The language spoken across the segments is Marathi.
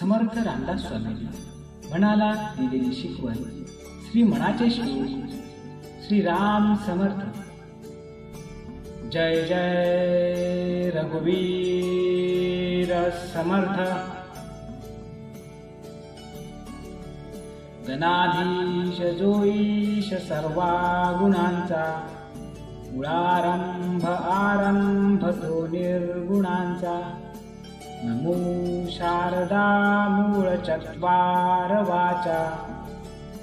समर्थ रामदास स्वामी मनाला दिलेली शिकवण, श्री मनाचे श्लोक, श्री राम समर्थ। जय जय रघुवीर समर्थ। गणाधीश जोईश सर्वा गुणांचा, मूळारंभ आरंभ तो निर्गुणांचा। नमो शारदा मूळ चत्वार वाचा,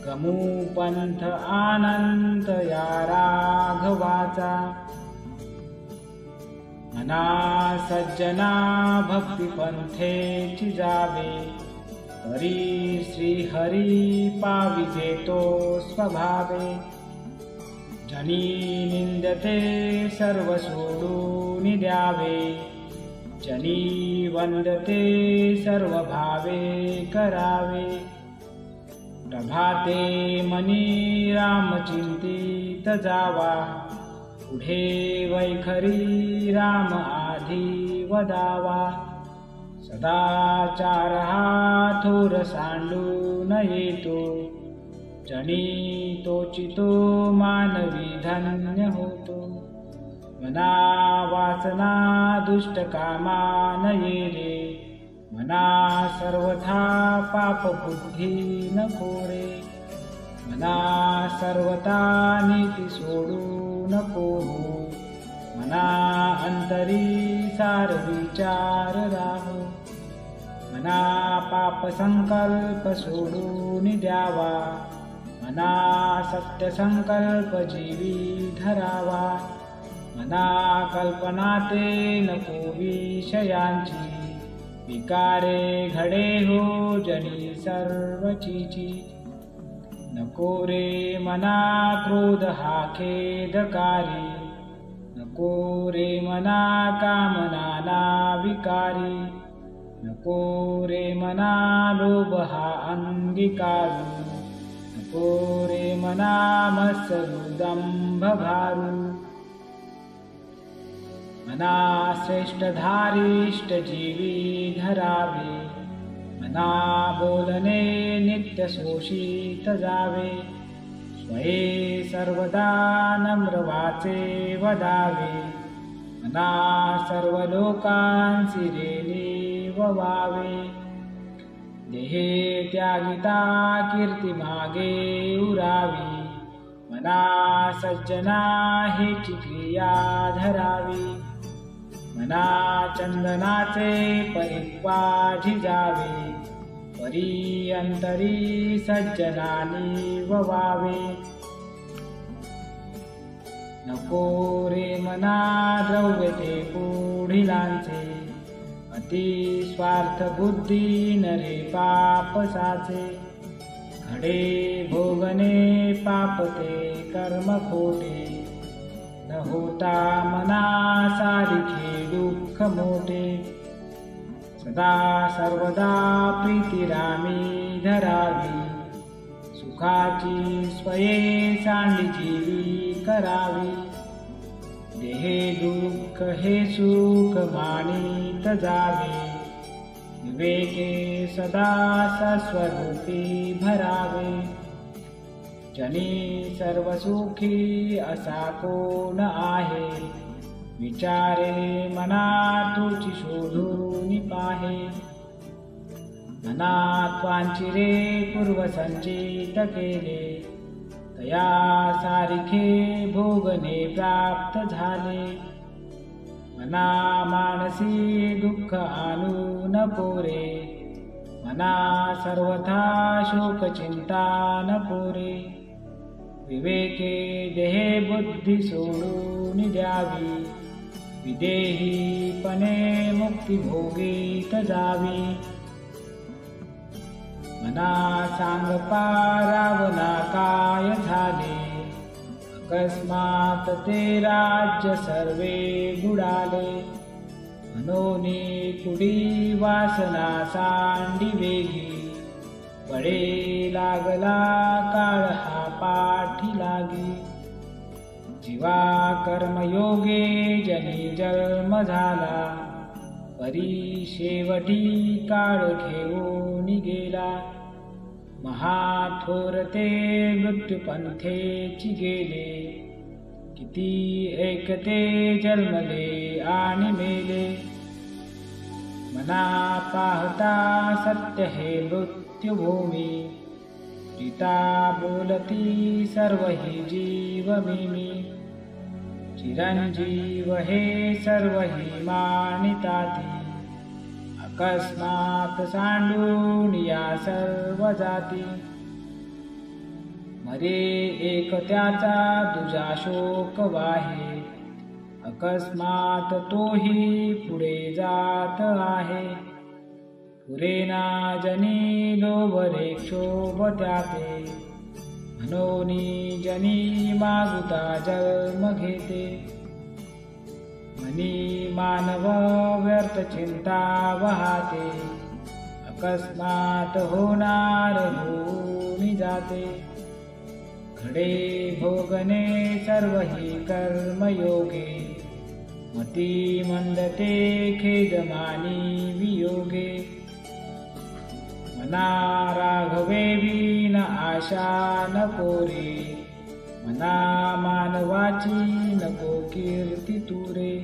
गमू पंथ आनंद या राघवाचा। मना सज्जना भक्ती पंथेची जावे, हरी श्री हरी पाविजे तो स्वभावे। जनी निंदते सर्व सोडून द्यावे, जनी वंदते सर्व भावे करावे। प्रभाते मनी राम चिंतित जावा, पुढे वैखरी राम आधी वदावा। सदाचार हा थोर सांडून येतो, जनी तोचितो मानवी धन्य होतो। मना वासना दुष्ट कामा न येरे, मना सर्वथा पाप बुद्धी नको रे। मना सर्वथा नीती सोडू नको हो, मना अंतरी सार विचार राहो। मना पाप संकल्प सोडून द्यावा, मना सत्य संकल्प जीवी धरावा। मना कल्पना ते नको विषयांची, विकारे घडे हो जनी सर्वचीची। नको रे मना क्रोध हा खेदकारी, नको रे मना कामना विकारी। नको रे मना लोभ हा अंगीकारू, नको रे मना मत्सरू दंभ भारू। मना श्रेष्ठ धारिष्ट जीवी धरावे, मना बोलणे नित्य शोषित जावे। स्वये सर्वदा नम्र वाचे वदावे, मना सर्व लोकांसी रे वावे। देहे त्यागिता कीर्ती मागे उरावी, मना सज्जना हेची क्रिया धरावी। मना चंदनाचे परिक्वा झिजावे, परी अंतरी सज्जनानी ववावे। नको रे मना द्रव्य ते पुढिलांचे, अति स्वार्थ बुद्धी नरे पाप साचे। घडे भोगणे पाप ते कर्म खोटे, न होता मना सारिखे दुःख मोठे। सदा सर्वदा प्रीती रामी धरावी, सुखाची स्वये सांडी जीवी करावी। देहे दुःख हे सुख मानित जावे, विवेके सदा सस्वरूपी भरावे। जनी सर्व सुखी असा कोण आहे, विचारे मना तुझी शोधून पाहे। मना त्वांची रे पूर्व संचित केले, तया सारिखे भोगणे प्राप्त झाले। मना मानसी दुःख आणू नको रे, मना सर्वथा शोक चिंता नको रे। विवेके देहे बुद्धी सोडून द्यावी, विदेहीपणे मुक्ती भोगीत जावी। मना सांग पारावना काय झाले, अकस्मात ते राज्य सर्वे बुडाले। मनोनी कुडी वासना सांडी वेगी, पडे लागला काळ हा पाठी लागी। जीवा कर्मयोगे जनी जन्म झाला, परी शेवटी काळ घेऊन निगेला। महाथोर ते मृत्युपंथेची गेले, किती ऐकते जन्मले आणि मेले। मना पाहता सत्य हे मृत्युभूमी, गीता बोलती सर्व ही जीव मी। चिरंजीव हे सर्व ही मानिताती, अकस्मात सांडून या सर्व जाती। मरे एक त्याचा दुजा शोक वाहे, अकस्मात तोही पुढे जात आहे। पुरेना जनी लोभरे क्षोभ त्याते, मनोनी जनी मागुता जन्म घेते। मनी मानव व्यर्थ चिंता वाहते, अकस्मात होणार होऊन जाते। घडे भोगणे सर्व ही कर्मयोगे, मती मंदते खेदमानी वियोगे। मना राघवे विन आशा नको रे, मना मानवाची नको कीर्ती तुरे।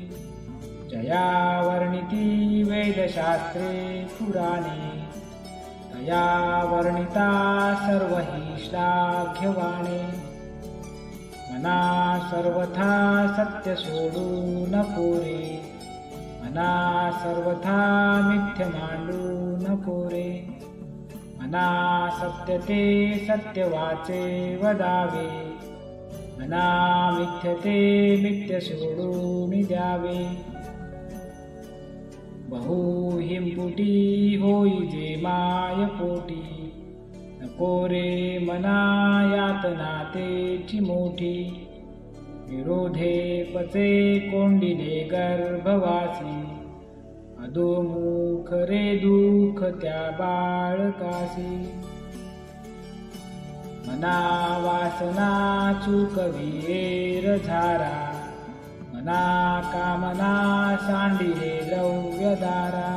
जया वर्णिती वेदशास्त्रे पुराणे, तया वर्णिता सर्व ही श्लाघ्यवाणे। मना सर्वथा सत्य सोडू नको रे, मना सर्वथा मिथ्य मांडू नको रे। मना सत्य ते सत्य वाचे वदावे, मना मिथ्य ते मिथ्य सोडून द्यावे। बहु हिंपुटी होई जे माय पोटी, नको रे मना यातना तेची मोठी। विरोधे पचे कोंडिले गर्भवासी, अधोमुख रे दुःख त्या बाळकासी। मना वासना चुकवीर झारा, मना कामना सांडिले द्रव्यदारा।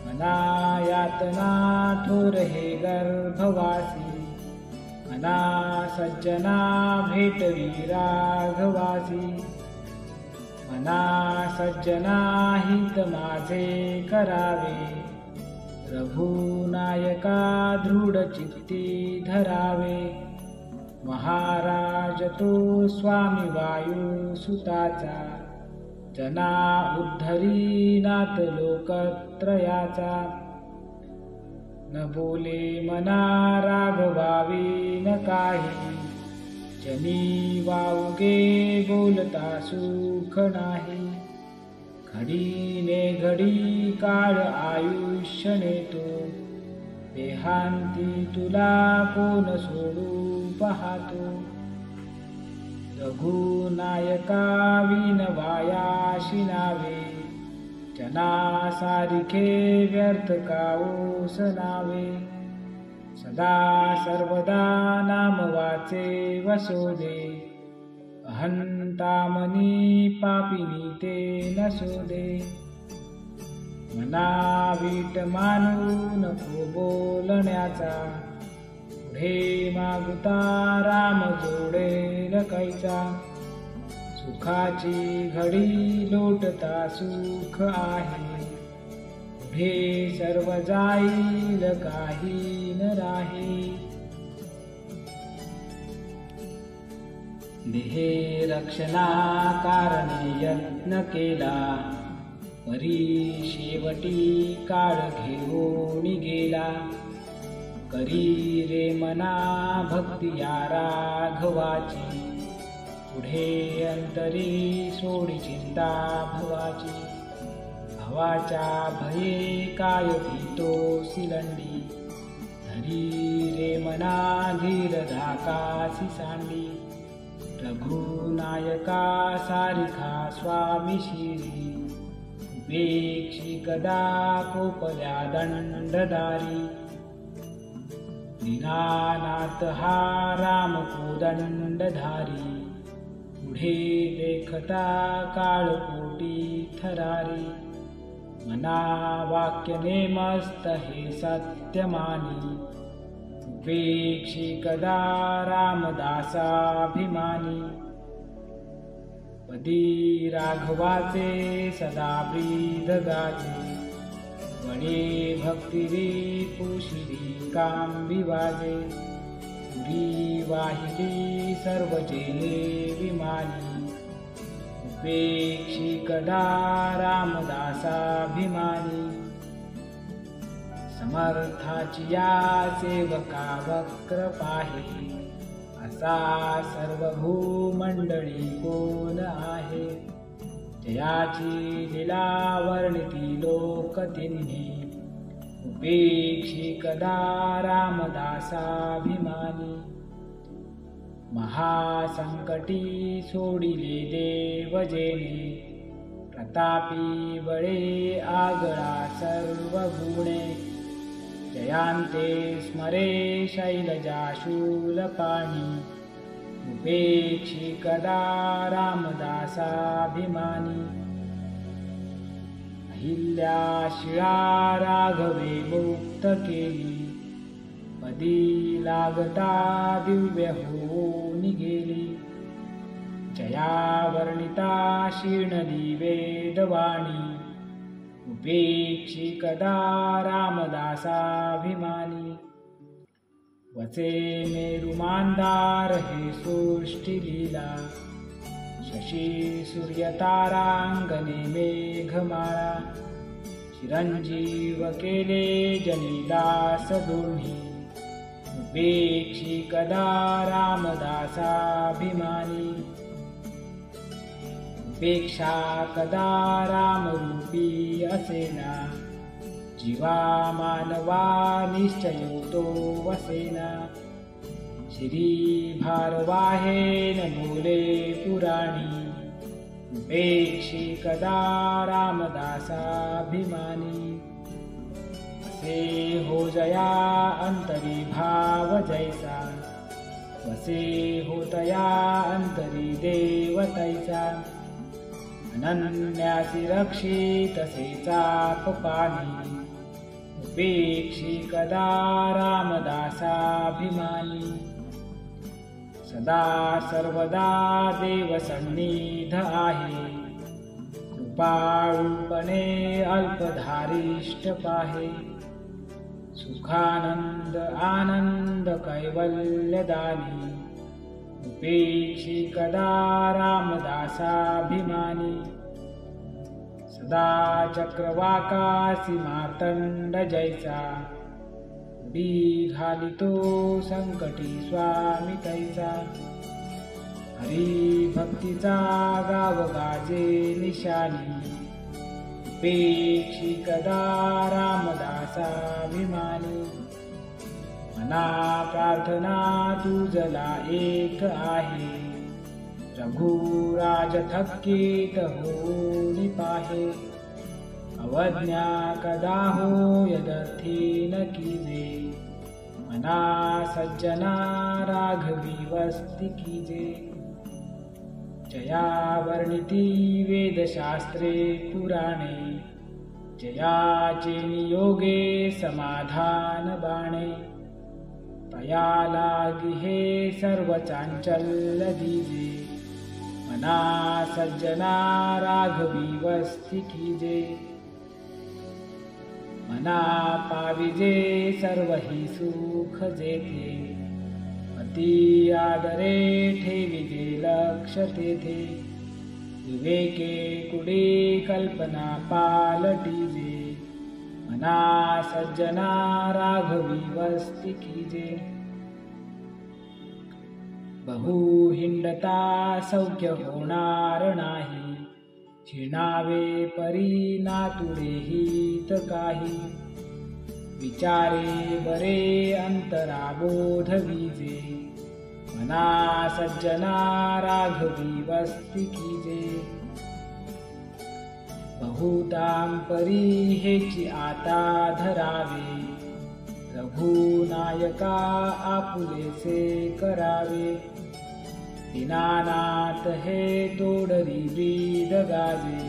मना यातना थोर हे गर्भवासी, मना सज्जना भेटवी राघवासी। मना सज्जना हित माझे करावे, रघुनायका दृढ चित्ती धरावे। महाराज तो स्वामी वायू सुताचा, जना उद्धरीनाथ लोकत्रयाचा। न बोले मना राघवावी न काही, जनी वावगे बोलता सुख नाही। घडी ने घडी काळ आयुष्य नेतो, देहांती तुला कोण सोडू पाहतो। रघुनायका विन वायाशी नावे, जना सारिखे व्यर्थ काऊस नावे। सदा सर्वदा नाम वाचे वसोदे, अहंता मनी पापिनी ते नसोदे। मना वीट मानू नको बोलण्याचा, पुढे मागुता राम जोडेल कैचा। सुखाची घडी लोटता सुख आहे, पुढे सर्व जाईल काही न राही। देहे रक्षणा कारणे यत्न केला, परी शेवटी काळ घेऊन गेला। करी रे मना भक्ती या राघवाची, पुढे अंतरी सोडी चिंता भवाची। भवाच्या भये काय भीतो सिलंडी, धरी रे मना धीर धाकासी सांडी। रघुनायका सारिखा स्वामी शिरी, उपेक्षी कदा कोपल्या दंडदारी। दीनानाथ हा राम कोदंडधारी, पुढे देखता काळकोटी थरारी। मना वाक्य नेमस्त हे सत्य मानी, उपेक्षी कदा रामदासाभिमानी। पदी राघवाचे सदा ब्रीद गाजे, वळे भक्तिरी पुशिरी काम विवाजे। पुरी वाहिली सर्व जेने विमानी, उपेक्षी कदा रामदासाभिमानी। समर्थाची या सेवका वक्र पाहे, असा सर्व भूमंडळी कोण आहे। जयाची लीला वर्णिती लोक तिन्ही, उपेक्षी कदा रामदासाभिमानी। महासंकटी सोडिले देव जेणे, प्रतापी बळे आगळा सर्व गुणे। जयांते स्मरे शैलजाशूलपाणी, उपेक्षी कदा रामदासाभिमानी। अहिल्या शिळा राघवे मुक्त केली, पदी लागता दिव्य होऊन गेली। जया वर्णिता शीर्णली वेदवाणी, उपेक्षी कदा रामदासाभिमानी। वचे मेरु मांदार हे सृष्टी लीला, शशी सूर्यतारांगणे मेघमाळा। चिरंजीव केले जनिदास दोन्ही, उपेक्षी कदा रामदासाभिमानी। उपेक्षा कदा रामरूपी असेना, जीवा मानवा निश्चयो तो वसेना। श्री भारवाहेन बोले पुराणी, उपेक्षी कदा रामदासाभिमानी। असे हो जया अंतरी भाव जैसा, वसे होतया अंतरी देव तैसा। अनन्यासी रक्षित तसे चाप पाणी, उपेक्षी कदा रामदासाभिमानी। सदा सर्वदा देव सन्निध आहे, कृपाळूपणे अल्पधारिष्ट पाहे। सुखानंद आनंद कैवल्यदानी, उपेक्षी कदा रामदासाभिमानी। सदा चक्रवाकासी मार्तंड जैसा, उडी घालितो संकटी स्वामी तैसा। हरी भक्तीचा गाव गाजे निशानी, उपेक्षी कदा रामदासाभिमानी। मना प्रार्थना तुझला एक आहे, रघुराज थक्कीत होऊन पाहे। अवज्ञा कदा हो यदर्थी न कीजे, मना सज्जना राघवी वस्ती कीजे। जया वर्णिती वेदशास्त्रे पुराणे, जयाचे नियोगे समाधान बाणे। तया लागी हे सर्व चांचल्य दीजे, मना सज्जना राघवी वस्ती कीजे। मना पाविजे सर्व ही सुख जेथे, अति आदरे ठेविजे लक्ष तेथे। विवेके कुडे कल्पना पालटीजे, मना सज्जना राघवी वस्ती कीजे। बहु हिंडता सौख्य होणार नाही, छिणावे परी नातुरे हित काही। विचारे बरे अंतराबोध विजे, मना सज्जना राघवी वस्ती कीजे। बहुतांपरी हेची आता धरावे, रघुनायका आपुलेसे करावे। दीनानाथ हे तोडरी ब्रीद गाजे,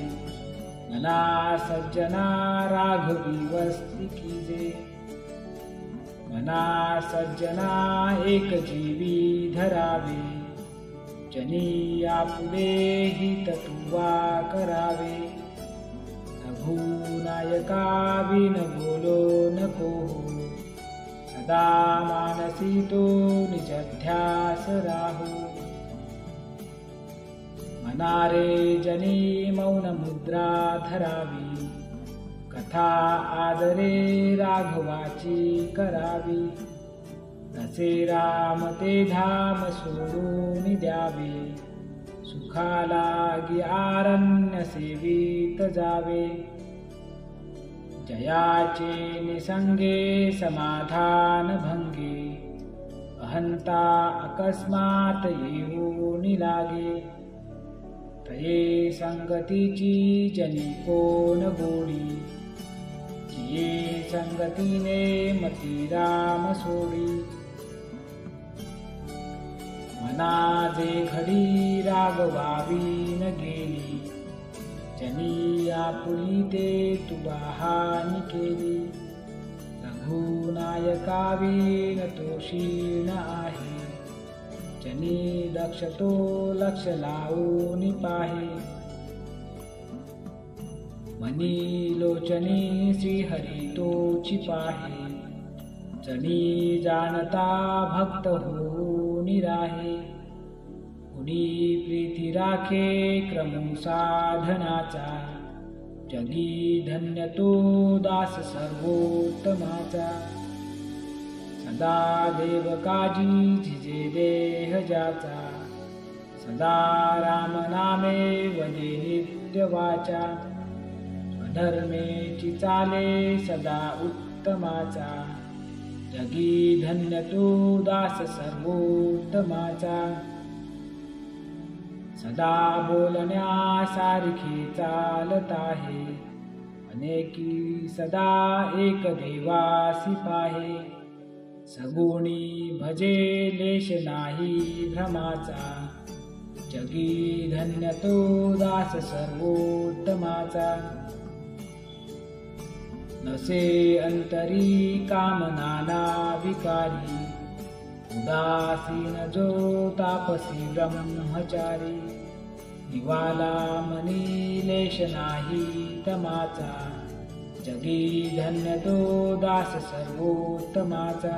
मना सज्जना राघवी वस्ती कीजे, मना सज्जना एक जीवी धरावे, जनी आपुले हित तुवा करावे, रघुनायका बिन बोलो नको हो, सदा मानसी तो निजध्यास राहो, मनारे जनी मौन मुद्रा धरावी, कथा आदरे राघवाची करावी, तसे राम ते धाम सोडून द्यावे, सुखालागी आरण्य सेवित जावे, जयाचे निसंगे समाधान भंगे, अहंता अकस्मात येऊन लागे, तये संगतीची जनी कोण गोडी, जिये संगतीने मती राम सोडी, मना जे घडी रागवावी न गेली, जनी आपुली ते तुला हानी केली, रघुनायकावी न तोषी न आहे, जनी लक्ष तो लक्ष लावून पाहे, मनी लोचनी श्रीहरी तोची पाहे, जनी जाणता भक्त होऊन राहे, कुणी प्रीती राखे क्रम साधनाचा, जगी धन्य तो दास सर्वोत्तमाचा, सदा देव काजी झिजे देह जाचा, सदा राम नामे वदे नित्य वाचा, स्वधर्मेची चाले सदा उत्तमाचा, जगी धन्य तो दास सर्वोत्तमाचा, सदा बोलण्या सारखी चालत आहे, अनेकी सदा एक देवासी पाहे, सगुणी भजे लेश नाही भ्रमाचा, जगी धन्य तो दास सर्वोत्तमाचा, नसे अंतरी कामनाना विकारी, उदासीन जो तापसी ब्रह्मचारी, निवाला मनी लेश नाही तमाचा, जगी धन्य तो दास सर्वोत्तमाचा,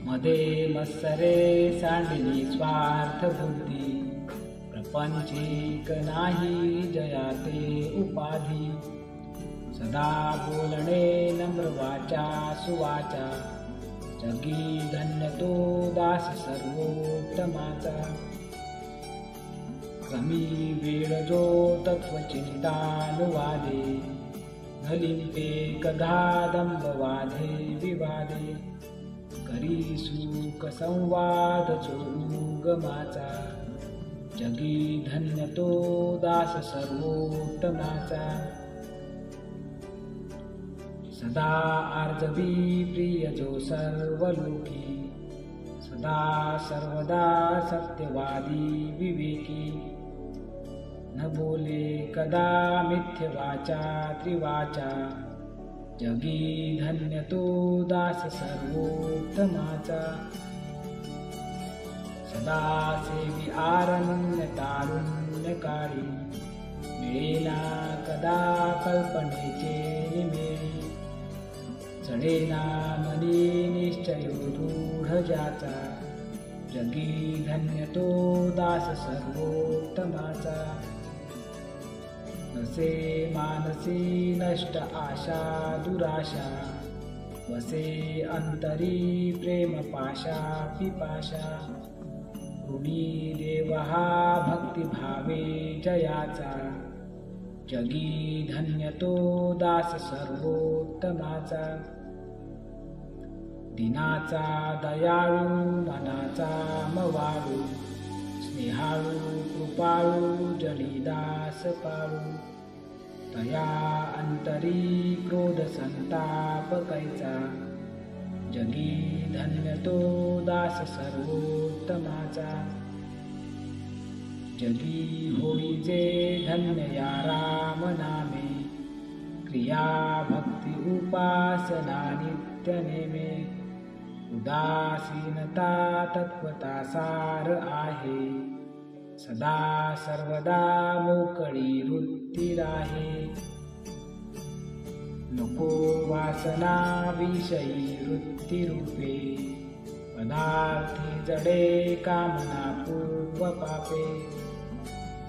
मध्ये मत्सरे सांडली स्वार्थ बुद्धी, प्रपंचिक नाही जयाते उपाधी, सदा बोलणे नम्र वाचा सुवाचा, जगी धन्य तो दास सर्वोत्तमाचा, क्रमी वेळ जो तत्वचिंतानुवादे, नलिंपे कधादंब वाधे विवादे, करी सुख संवाद चोरुगमाचा, जगी धन्य तो दास सर्वोत्तमाचा, सदा आर्जवी प्रिय जो सर्वलोकी, सदा सर्वदा सत्यवादी विवेकी, न बोले कदा मिथ्य वाचा त्रिवाचा, जगी धन्य तो दास सर्वोत्तमाचा, सदा सेवी आरण्य तारुण्यकारी, मिळेना कदा कल्पनेचे निमेळी, चढेना मनी निश्चय रूढ ज्याचा, जगी धन्य तो दास सर्वोत्तमाचा, नसे मानसी नष्ट आशा दुराशा, वसे अंतरी प्रेम पाशा पिपाशा, ऋणी देव हा भक्तिभावे जयाचा, जगी धन्य तो दास सर्वोत्तमाचा, दिनाचा दयाळू मनाचा मवाळू, स्नेहाळू कृपाळू जळीदास पाळू, तया अंतरी क्रोध संताप कैचा, जगी धन्य तो दास सर्वोत्तमाचा, जगी होईजे धन्य या राम नामे, क्रिया भक्ती उपासना नित्य नेमे, उदासीनता तत्वता सार आहे, सदा सर्वदा मोकळी वृत्ती राहे, नको वासना विषयी वृत्ती रूपे, पदार्थी जडे कामना पूर्व पापे,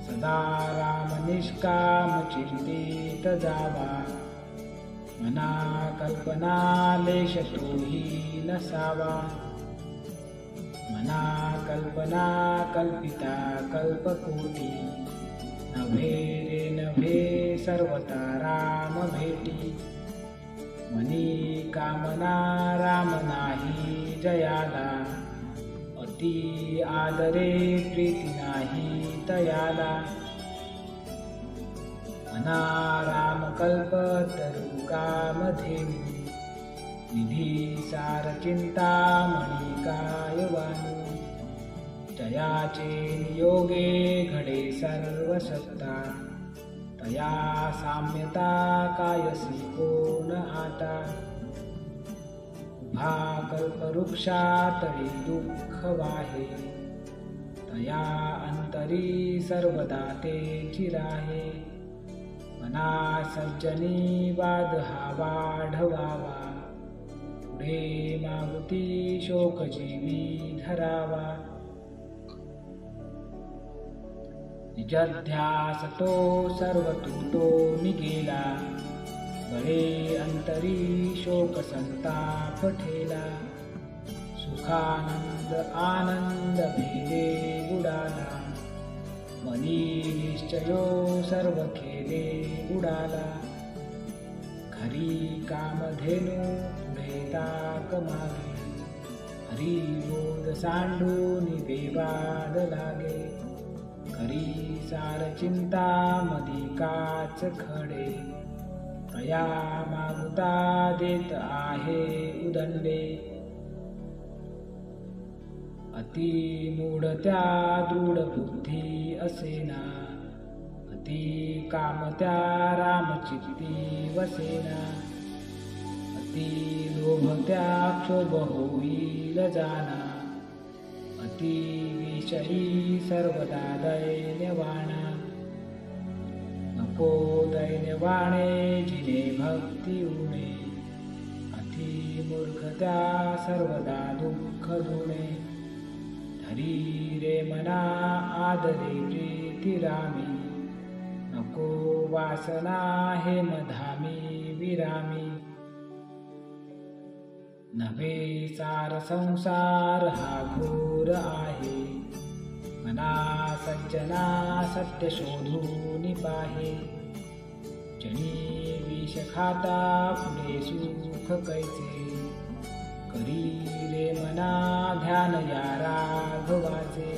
सदा राम निष्काम चिंतित जावा, मना कल्पना लेश तोही नसावा, मना कल्पना कल्पिता कल्पकोटी, नभे रे नभे सर्वता राम भेटी, मनी कामना राम नाही जयाला, अति आदरे प्रीती नाही तयाला, मना राम कल्प तरु कामधेनु, निधी सार चिंता मणी कायवानु, जयाचे नियोगे घडे सर्व सत्ता, तया साम्यता कायसी कोण आता, उभा कल्पवृक्षा तळी दुःख वाहे, तया अंतरी सर्वदा तेची राहे, मना सज्जनी वाद हा वाढवावा, पुढे मागुती शोक जीवी धरावा, निजध्यास तो सर्व तुटो निगेला, बळे अंतरी शोक संताप ठेला, सुखानंद आनंद भेदे बुडाला, मनी निश्चयो सर्व खेले उडाला, खरी कामधेनु पुढे ताक मागे, हरी बोध सांडून बेवाद लागे, करी सार चिंता मदी काच खडे, तया मागुता देत आहे उदंडे, अति मूढ त्या दृढ बुद्धी असेना, अति काम त्या रामचित्ती वसेना, अति लोभ त्या क्षोभ होईल जाना, अति विषयी सर्वदा दैन्यवाणा, नको दैन्यवाणे जिने भक्ती उणे, अति मूर्ख त्या सर्वदा दुःख धुणे, धरी रे मना आदरे प्रीती रामी, नको वासना हे मधामी विरामी, नवे सार संसार हा घोर आहे, मना सज्जना सत्य शोधून पाहे, जनी विष खाता पुढे सुख कैसे, करी रे मना ध्यान या राघवाचे,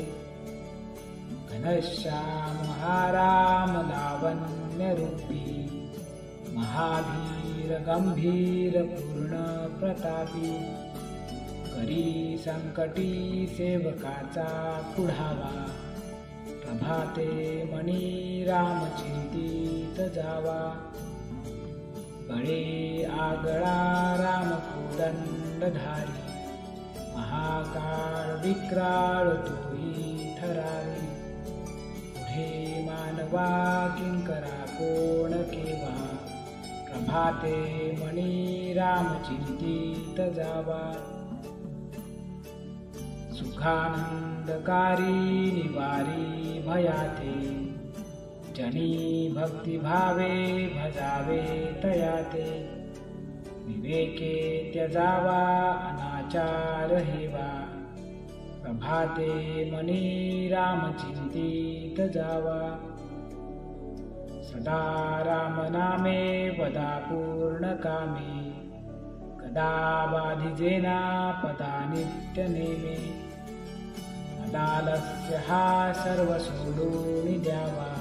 घनश्याम हा राम लावण्य रूपी, महाधीर गंभीर पूर्ण प्रतापी, करी संकटी सेवकाचा पुढावा, प्रभाते मणी राम चिंतित जावा, गळे आगळा राम कोदंडधारी, महाकाळ विक्राळ तोही ठरारी, पुढे मानवा किंकरा कोण केवा, प्रभाते मणी राम चिंतित जावा, सुखानंदकारी निवारी भयाते, जनी भक्ती भावे भजावे तयाते, विवेके त्यजावा अनाचार हेवा, प्रभाते मनी राम चिंतित जावा, सदा राम नामे वदा पूर्ण कामे, कदा बाधिजेना पदा नित्य नेमे, मदालस्य हा सर्व सोडून द्यावा,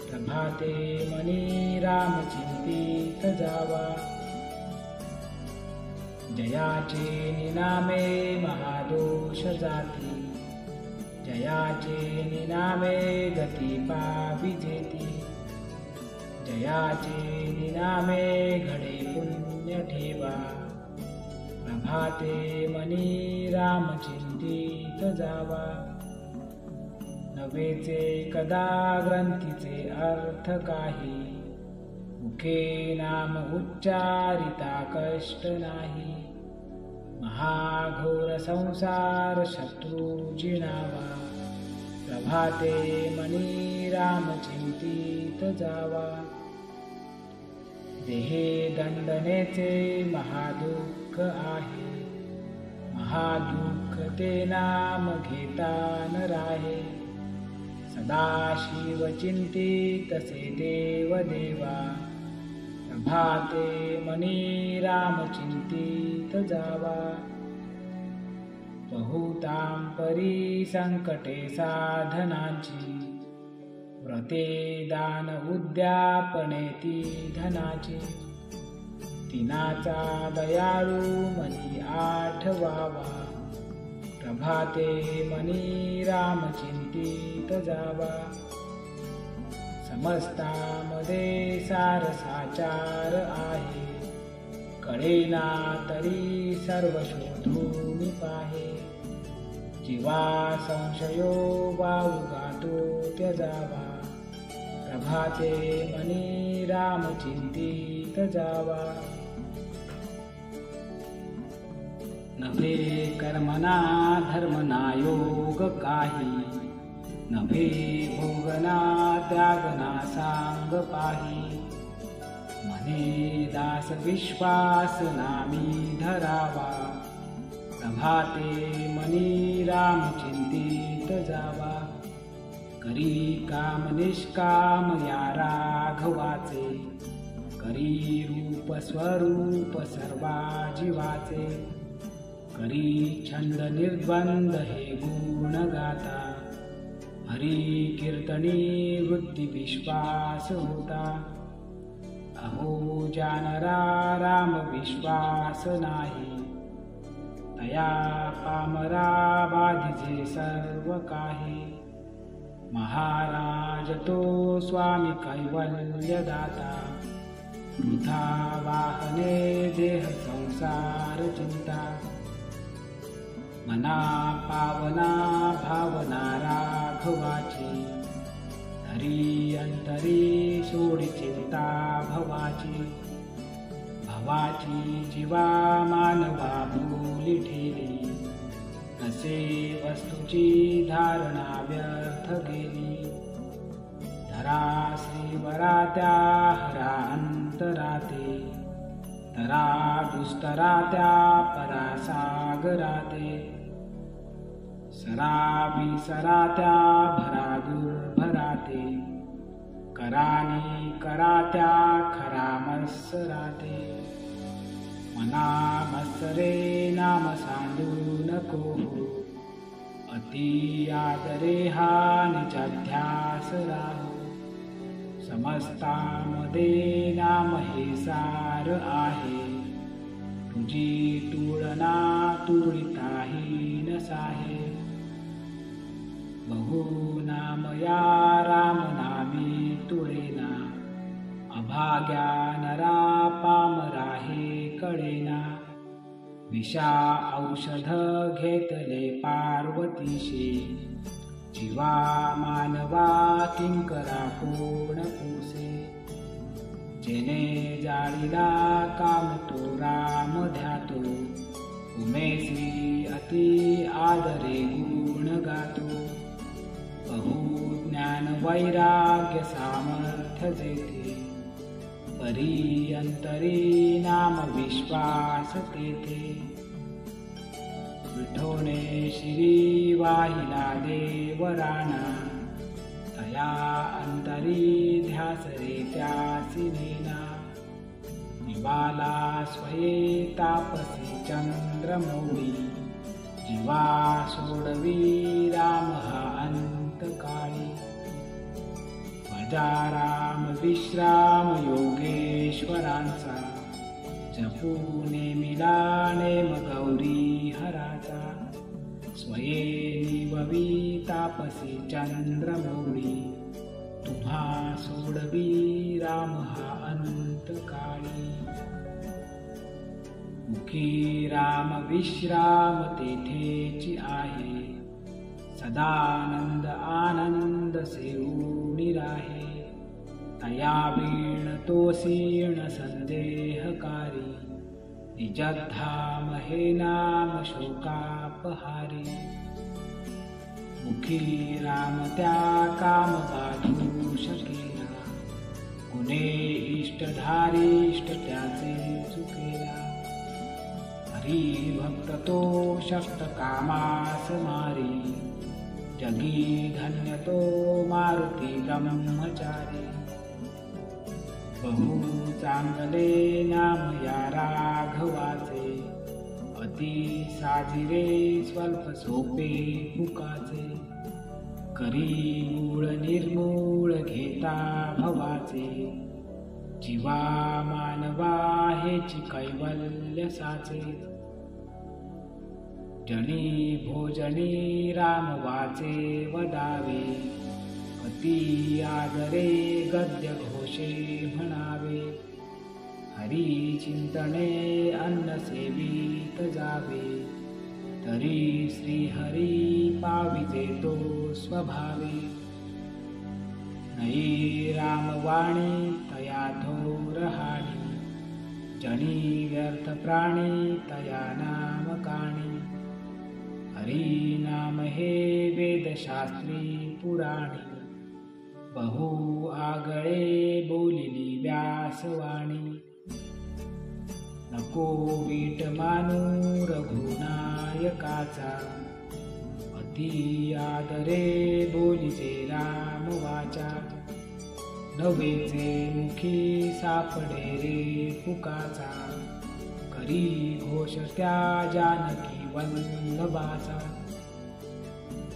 प्रभाते मनी राम चिंतित जावा, जयाचे निनामे महादोष जाती, जयाचे निनामे गती पाविजेती, जयाचे निनामे घडे पुण्य ठेवा, प्रभाते मनी राम चिंतित जावा, नवेचे कदा ग्रंथीचे अर्थ काही, मुखे नाम उच्चारिता कष्ट नाही, महाघोर संसार शत्रु जिणावा, प्रभाते मनी राम चिंतित जावा, देहे दंडनेचे महादुःख आहे, महादुःख ते नाम घेता न राहे, सदाशिव चिंतित से देव देवा, प्रभाते मनी राम चिंतित जावा, बहुतां परी संकटे साधनाची, व्रते दान उद्यापने ती धनाची, तिनाचा दयाळू मनी आठवावा, प्रभाते मनी राम चिंतित जावा, समस्तामध्ये सार साचार आहे, कळेना तरी सर्व शोधून पाहे, जीवा संशयो वावगा तो त्यजावा, प्रभाते मनी राम चिंतित जावा, नभे कर्मना धर्मना योग काही, नभे भोगना त्यागना सांग पाही, मने दास विश्वास नामी धरावा, प्रभाते मनी राम चिंतित जावा, करी काम निष्काम या राघवाचे, करी रूप स्वरूप सर्वा जीवाचे, करी छंद निर्बंध हे गुण गाता, हरी कीर्तनी वृत्ती विश्वास होता, अहो जानरा राम विश्वास नाही, तया पामरा बाधिजे सर्व काही, महाराज तो स्वामी कैवल्य दाता, वृथा वाहने देह संसार चिंता, मना पावना भावना राघवाची, हरी अंतरी सोडी चिंता भवाची, भवाची जीवा मानवा बोली ठेली, असे वस्तूची धारणा व्यर्थ गेली, धरा श्रीवरा त्या हरा अंतराते, तरा दुस्तरा त्या परा सागराते, सरा विसरा त्या भरा दुर्भराते, करानी करात्या खरा मत्सराते, मना मत्सरे नाम सांडू नको, अति आदरे हा निजाध्यास राहू, समस्तामध्ये नाम हे सार आहे, तुझी तुळना तुळिताही नसाहे, बहु नाम या राम नामी तुळेना, अभाग्या नरा पामरा हे कळेना, विषा औषध घेतले पार्वतीशी, जीवा मानवा किंकरा कोण पोसे, जेने जाळीला काम तो राम ध्यातो, उमेसी अति आदरे गुण गातो, बहु ज्ञान वैराग्य सामर्थ्य जेथे, परी अंतरी नाम विश्वास तेथे, विठोने श्री वाहिला देवराणा, तया अंतरी ध्यास रे त्यासी नेना, निवाला स्वये तापसी चंद्रमौळी, जीवा सोडवी राम हा अंतकाळी, भजा राम विश्राम योगेश्वरांचा, जपू नेमिला नेम गौरी हराचा, स्वये निववी तापसी चंद्रमौळी, तुम्हा सोडवी राम हा अंतकाळी. मुखी राम विश्राम तेथेची आहे, सदानंद आनंद सेऊनी राहे. तया वीण तोसीण संदेहकारी, निजधाम हे नाम शोकापहारी. मुखी राम त्या काम बाधू शकेला, गुणे इष्टधारिष्ट त्याचे चुकेला. हरी भक्त तो शक्त कामास मारी, जगी धन्य तो मारुती ब्रह्मचारी. बहु चांगले नाम या राघवाचे, अति साजिरे स्वल्प सोपे मुकाचे. करी मूळ निर्मूळ घेता भवाचे, जीवा मानवा हेची कैवल्य साचे. जनी भोजनी राम वाचे वदावे, अति आदरे गद्य घोषे म्हणावे. हरी चिंतने अन्न सेवित जावे, तरी श्री हरी पाविजे तो स्वभावे. नई रामवाणी तया थोरहाणी, जनी व्यर्थ प्राणी तया नाम काणी. हरी नाम हे वेदशास्त्री पुराणी, बहु आगळे बोलिली व्यासवाणी. नको वीट मानू रघुनायकाचा, अति आदरे बोलिजे राम वाचा. नवेचे मुखी सापडे रे पुकाचा, करी घोष त्या जानकी वल्लभाचा.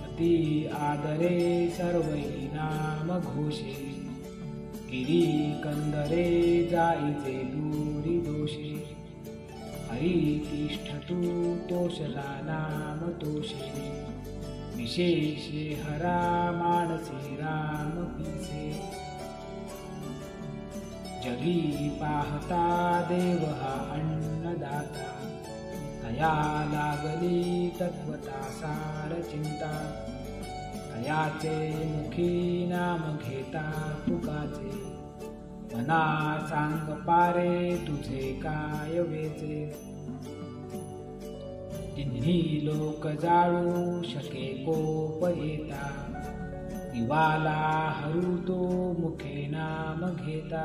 अति आदरे सर्वै नाम घोषे, गिरी कंदरे जाईचे दूरी दोषे. हरी तिष्ठतु तोषला नाम तोषे, विशेषे हरा मानसी राम पिसे. जगी पाहता देव हा अन्नदाता, तया लागली तत्वता सार चिंता. तयाचे मुखी नाम घेता तुकाचे, मना सांग पारे तुझे काय वेचे. तिन्ही लोक जाळू शके कोप येता, दिवाला हरू तो मुखे नाम घेता.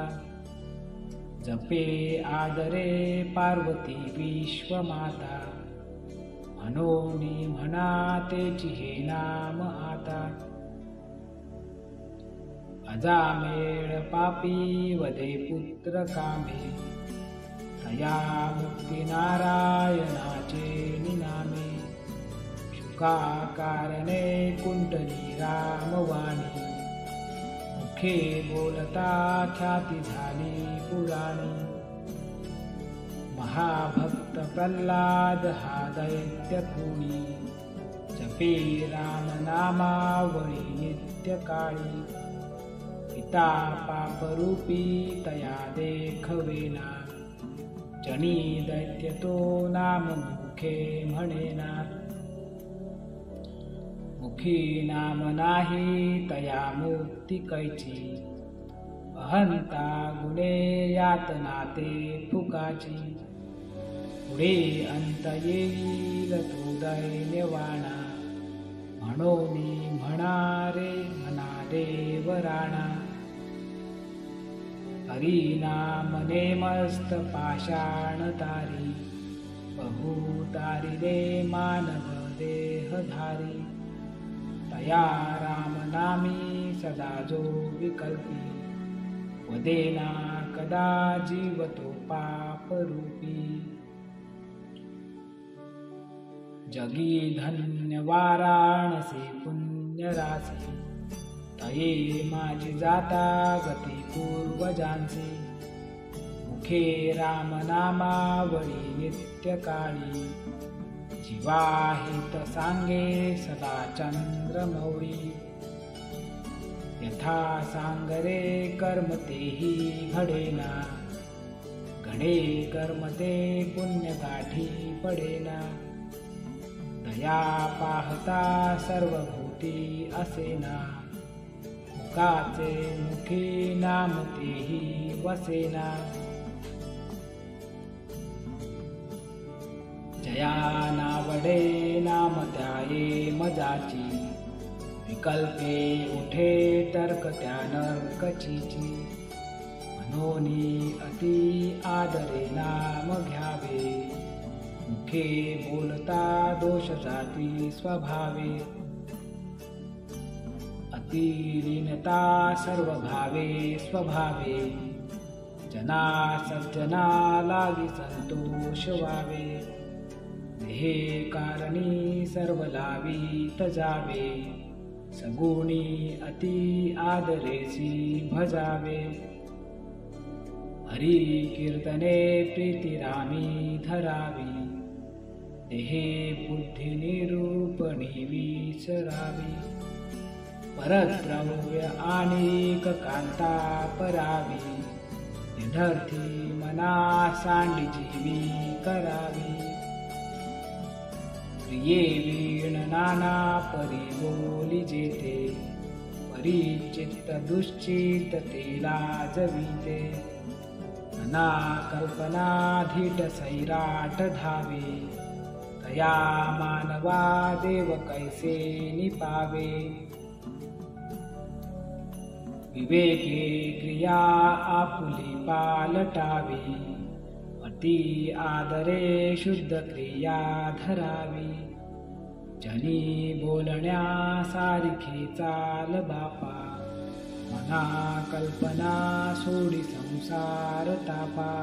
जपे आदरे पार्वती विश्वमाता, म्हणोनी म्हणा तेची हे नाम आता. अजामेळ पापी वदे पुत्र कामे, तया मुक्ती नारायणाचे निनामे. शुकाकारणे कुंडली रामवाणी, मुखे बोलता ख्याती झाली पुराणी. महाभक्त प्रल्हाद हा दैत्य कोणी, जपे राम नामावळी नित्य काळी. पिता पापरूपी तया देखवेना, जनी दैत्य तो नाम मुखे म्हणेना. मुखी नाम नाही तया मुक्ती कैची, अहंता गुणे यातना ते फुकाची. पुढे अंत येईल तो दैन्यवाणा, म्हणोनी म्हणारे म्हणा देवराणा. हरी नाम नेमस्त पाषाण तारी, बहु तारिले मानव देहधारी. तया राम नामी सदा जो विकल्पी, वदेना कदा जीवतो पापरूपी. जगी धन्य वाराणसी पुण्यरासी, तये माझी जाता गती पूर्वजांसी. मुखे राम नामावळी नित्य काळी, जीवाहित सांगे सदा चंद्रमौळी, यथा सांगरे कर्म तेही घडेना, घडे कर्म ते पुण्य गाठी पडेना, दया पाहता सर्वभूती असेना, मुखाचे मुखी नाम तेही वसेना, जया नावडे नाम त्याये मजाची, विकल्पे उठे तर्क त्या नरकचीची, मनोनी अति आदरे नाम घ्यावे, मुखे बोलता दोष जाती स्वभावे, अतिलीनता सर्व भावे स्वभावे, जना सज्जना लागी संतोष व्हावे, हे कारणी सर्व लावी तजावे, सगुणी अति आदरेसी भजावे, हरी कीर्तने प्रीतिरामी धरावी, देहे बुद्धी निरूपणी विसरावी, परद्रव्य अनेक कांता परावी, यथार्थी मना सांडी जीवी करावी, प्रिये वीण नाना परी बोली जेते, परी चित्त दुश्चित तेला जविते, मना कल्पना धीट सैराट धावे, तया मानवा देव कैसे निपावे, विवेके क्रिया आपुली पालटावी, अति आदरे शुद्ध क्रिया धरावी, जनी बोलण्या सारिखे चाल बापा, मना कल्पना सोडी संसार तापा,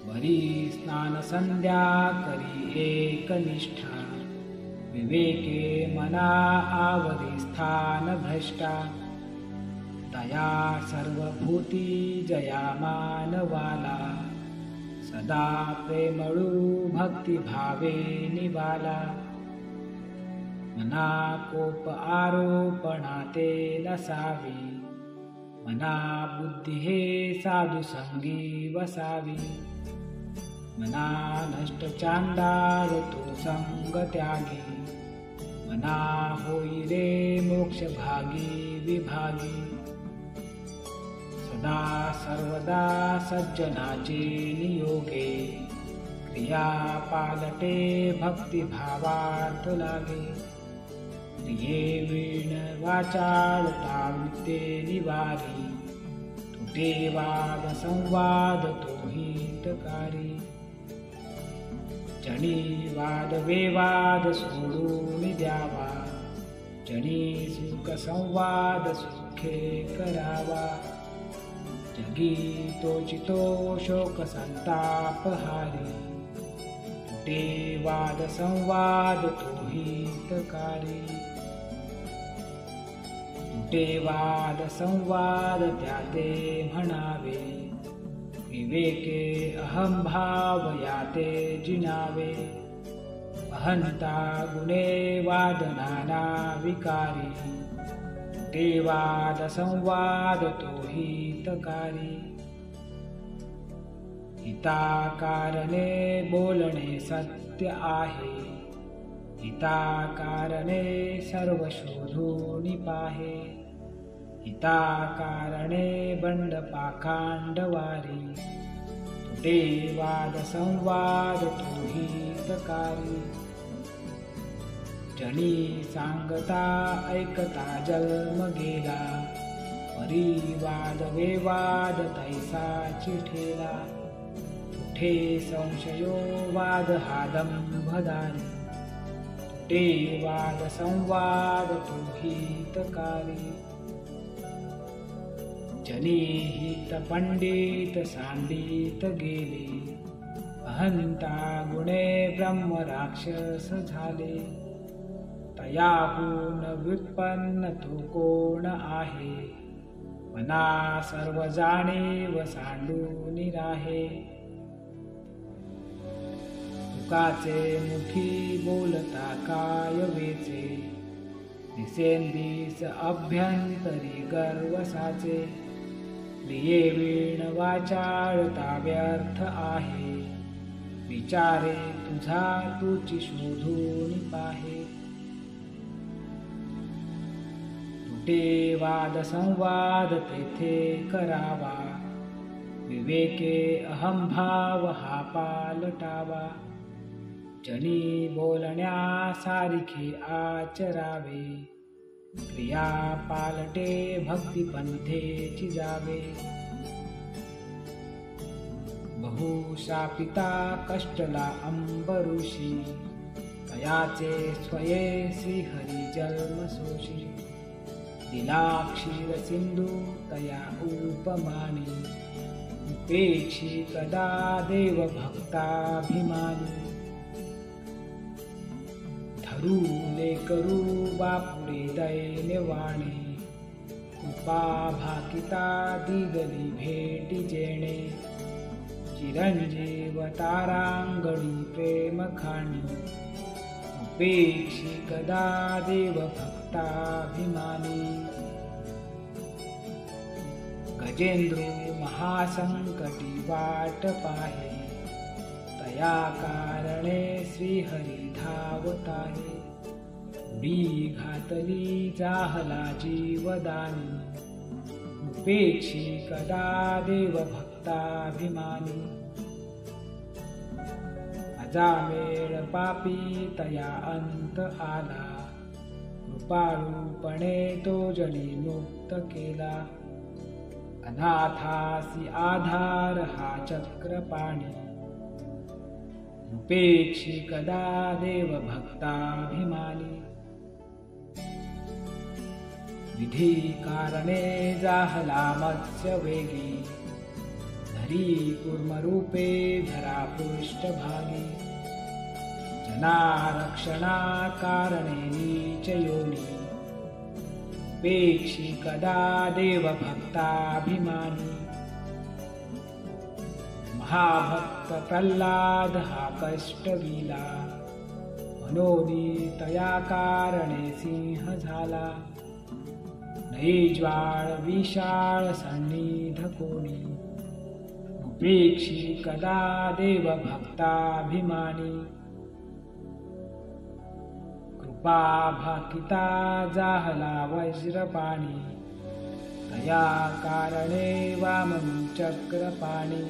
बरी स्नान संध्या करी एकनिष्ठा, विवेके मना आवरी स्थान भ्रष्टा, दया सर्वभूती जया मानवाला, सदा प्रेमळू भक्ती भावे निवाला, मना कोप आरोपणा ते नसावी, मना बुद्धी हे साधू संगी वसावी, मना नष्ट चांडाळ तो संग त्यागी, मना होई रे मोक्ष भागी विभागी, सदा सर्वदा सज्जनाचे नियोगे, क्रिया पालटे भक्ती भावार्थ लागे, प्रिये वीण वाचाळ ताविते निवारी, तुटे वाद संवाद तो हितकारी, जनी वाद विवाद सोडून द्यावा, जनी सुख संवाद सुखे करावा, जगी तोचितो शोक संताप हारी, तुटे वाद संवाद तो हितकारी, तुटे वाद संवाद त्याते म्हणावे, विवेके अहम भाव याते जिनावे, अहंता गुणे वाद नाना विकारी, तुटे वाद संवाद तो हितकारी, हिताकारणे बोलणे सत्य आहे, हिताकारणे सर्व शोधून पाहे, हिताकारणे बंड पाखांडवारी, तुटे वाद संवाद तो हितकारी, जनी सांगता ऐकता जन्म गेला, परी वाद विवाद तैसा चिठेला, तुठे संशयो वाद हा दंभदारी, तुटे वाद संवाद तो हितकारी, जनी हित पंडित सांडित गेले, अहंता गुणे ब्रह्म राक्षस झाले, तयाहून व्युत्पन्न तो कोण आहे, मना सर्व जाणे व सांडून राहे, मुखाचे मुठी बोलता काय वेचे, दिसेंदिस अभ्यंतरी गर्वसाचे, प्रिये वीण वाचाळता व्यर्थ आहे, विचारे तुझा तुची शोधून पाहे. तुटे वाद संवाद तेथे करावा, विवेके अहंभाव हा पालटावा, जनी बोलण्या सारिखे आचरावे, क्रिया पालटे भक्ती पंथेची जावे. बहुशापिता कष्टला अंबऋषी, तयाचे स्वये श्रीहरी जन्म सोशी, दिला क्षीर सिंधू तया उपमानी, उपेक्षी कदा देव भक्ताभिमानी. धरू लेकरू बापुडे दैन्यवाणे, कृपा भाकिता दिगली भेटी जेणे, चिरंजीव तारांगणी प्रेम खाणी, उपेक्षी कदा देव भक्ताभिमानी. गजेंद्रो महासंकटी वाट पाहे, तया कारणे श्रीहरी धावताहे, उडी घातली जाहला जीवदानी, उपेक्षी कदा देव भक्ताभिमानी. अजामेळ पापी तया अंत आला, कृपाळूपणे तो जणी मुक्त केला, अनाथासी आधार हा चक्रपाणी, उपेक्षी कदा देव भक्ताभिमानी. विधी कारणे जाहला मत्स्य वेगी, धरी कूर्मरूपे धरा पृष्ठभागी, जनारक्षणा कारणे नीच योनी, उपेक्षी कदा देव भक्ताभिमानी. महाभक्त प्रल्हाद हा कष्ट विला, मनोनी तया कारणे सिंह झाला, नाही ज्वाळ विशाळ सन्निध कोणी, उपेक्षी कदा देव भक्ताभिमानी. कृपा भाकिता जाहला वज्रपाणी, तया कारणे वामनी चक्रपाणी,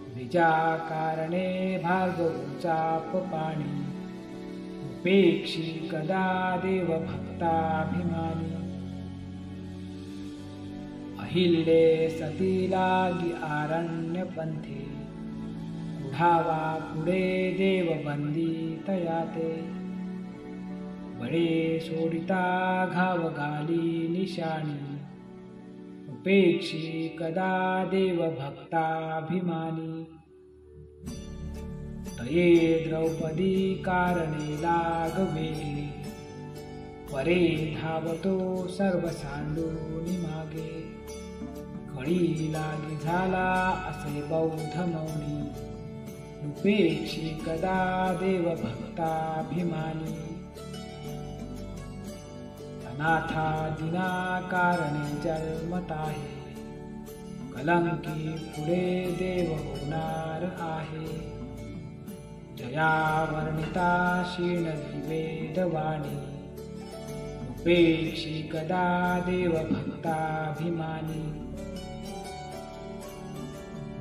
द्विजा कारणे भार्गव चाप पाणी, उपेक्षी कदा देव भक्ताभिमानी. अहिल्ये सती लागी आरण्य पंथे, पुढावा पुढे देव बंदी तया ते, बळे सोडिता घाव घाली निशाणी, उपेक्षी कदा देव भक्ताभिमानी. तये द्रौपदी कारणे लागवेगे, परे धावतो सर्व सांडूनी मागे, कळी लागी झाला असे बौद्ध मौनी, उपेक्षी कदा देव भक्ताभिमानी. अनाथा दिना कारणे जन्मताहे, कलंकी पुढे देव होणार आहे, जया वर्णिता शीणली वेदवाणी, उपेक्षी कदा देव भक्ताभिमानी.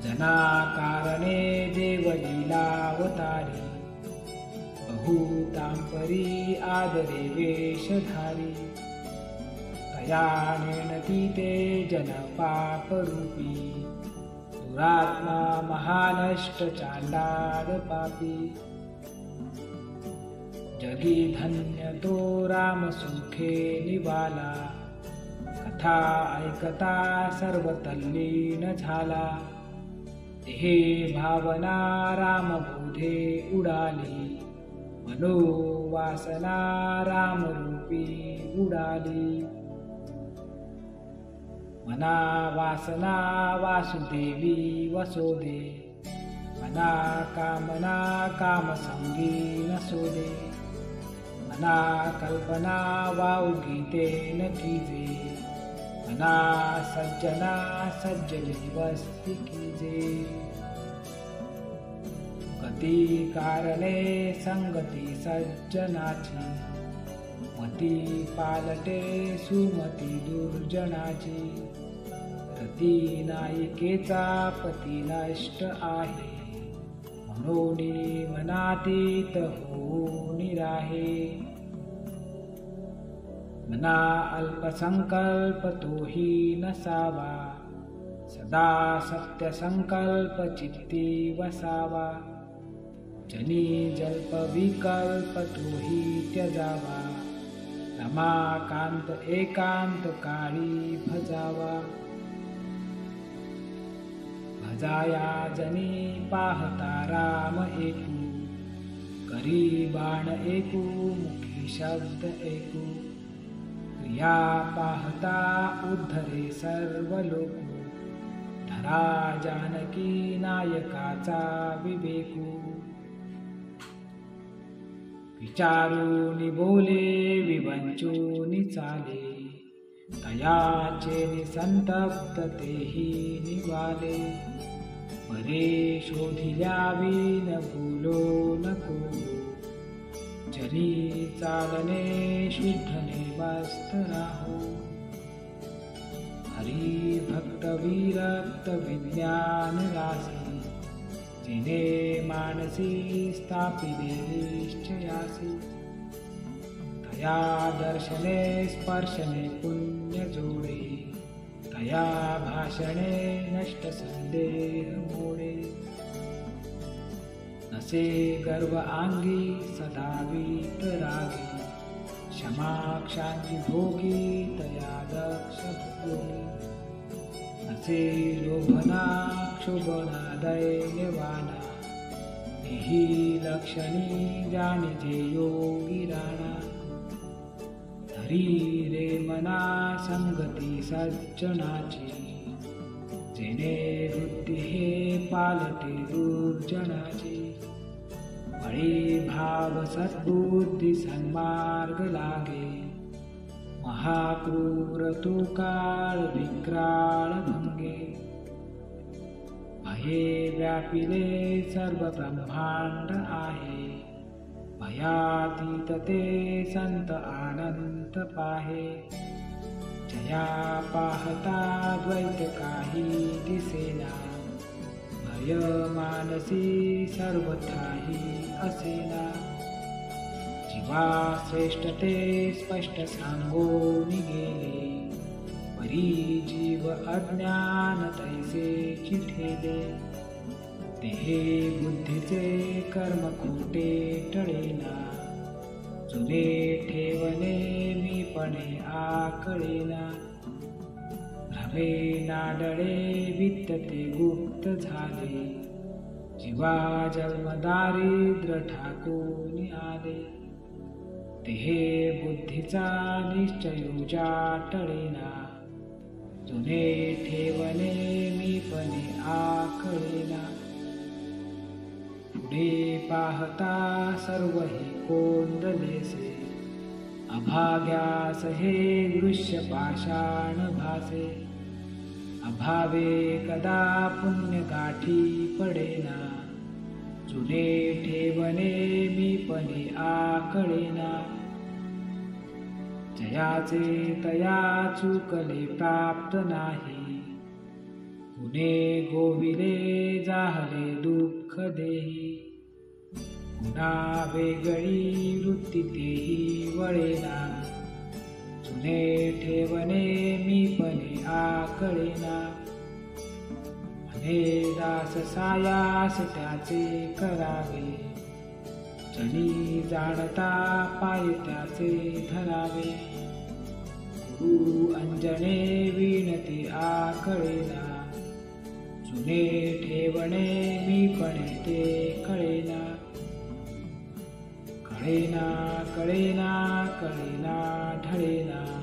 जना कारणे देव लीलावतारी, बहुतांपरी आदरे वेशधारी, तया नेणती ते जन पापरूपी, दुरात्मा महानष्ट चांडाळ पापी. जगी धन्य तो राम सुखे निवाला, कथा ऐकता सर्व तल्लीन झाला, हे भावना राम बोधे उडाली, मनोवासना राम रूपी उडाली. मना वासना वासुदेवी वसोदे, मना कामना कामसंगी न सोदे, मना कल्पना वावगीते न कीजे, मना सज्जना सज्जनी वस्ती कीजे. गती कारणे संगती सज्जनाची, मती पालटे सुमती दुर्जनाची. रती नायिकेचा पती नष्ट आहे, म्हणून मनातीत होऊन राहे. मना अल्पसंकल्प तोही नसावा, सदा सत्यसंकल्प चित्ती वसावा. जनी जल्प विकल्प तोही त्यजावा, रमाकांत एकांत काळी भजावा. भजाया जनी पाहता राम एकू, करी बाण एकू मुखी शब्द एकू. क्रिया पाहता उद्धरे सर्व लोकू, धरा जानकी नायकाचा विवेकू. विचारूनी बोले विवंचूनी चाले, तयाचे निसंतप्त तेही निवाले. परे शोधिल्यावी न बोलो नको, जरी चालने शुद्धने मस्त राहो. हरी भक्त विरक्त विज्ञान रासी, जिने मानसी स्थापिले निश्चयासी. तया दर्शने स्पर्शने पुण्य जोडे, तया भाषणे नष्ट संदेह मोडे. नसे गर्व अंगी सदा वीतरागी, क्षमा क्षांती भोगी तया दक्ष भोगी. नसे लोभना क्षुभना दैन्यवाना, ही लक्षणी जाणिजे योगी राणा. धरी रे मना संगती सज्जनाची, जेने वृत्ती हे पालटे दुर्जनाची. बळी भाव सद्बुद्धी सन्मार्ग लागे, महाक्रूर तू काळ विक्राळ भंगे. भये व्यापिले सर्व ब्रह्मांड आहे, भयातीत ते संत अनंत पाहे. जया पाहता द्वैत काही दिसेना, भय मानसी सर्वथाही असेना. जीवा श्रेष्ठ ते स्पष्ट सांगून गेले, परी जीव अज्ञान तैसे चिठेले. तेहे बुद्धीचे कर्म खोटे टळेना, जुने ठेवणे मीपणे आकळेना. भ्रमे नाडळे वित्त ते गुप्त झाले, जीवा जन्म दारिद्र्य ठाकून आले. तेहे बुद्धीचा निश्चयोजा टळेना, जुने ठेवणे मीपणे आकळेना. पुढे पाहता सर्व हे कोंदलेसे, अभाग्यास हे दृश्य पाषाण भासे. अभावे कदा पुण्य गाठी पडेना, जुने ठेवणे मीपणे आकळेना. जयाचे तया चुकले प्राप्त नाही, गुणे गोविले जाहले दुःख देही. गुणा वेगळी वृत्ती तेही वळेना, जुने ठेवणे मीपणे आकळेना. म्हणे दास सायास त्याचे करावे, जनी जाणता पाय त्याचे धरावे. गुरु अंजने विणती आकळेना, जुने ठेवणे मीपणे ते कळेना. कळेना कळेना कळेना ढळेना,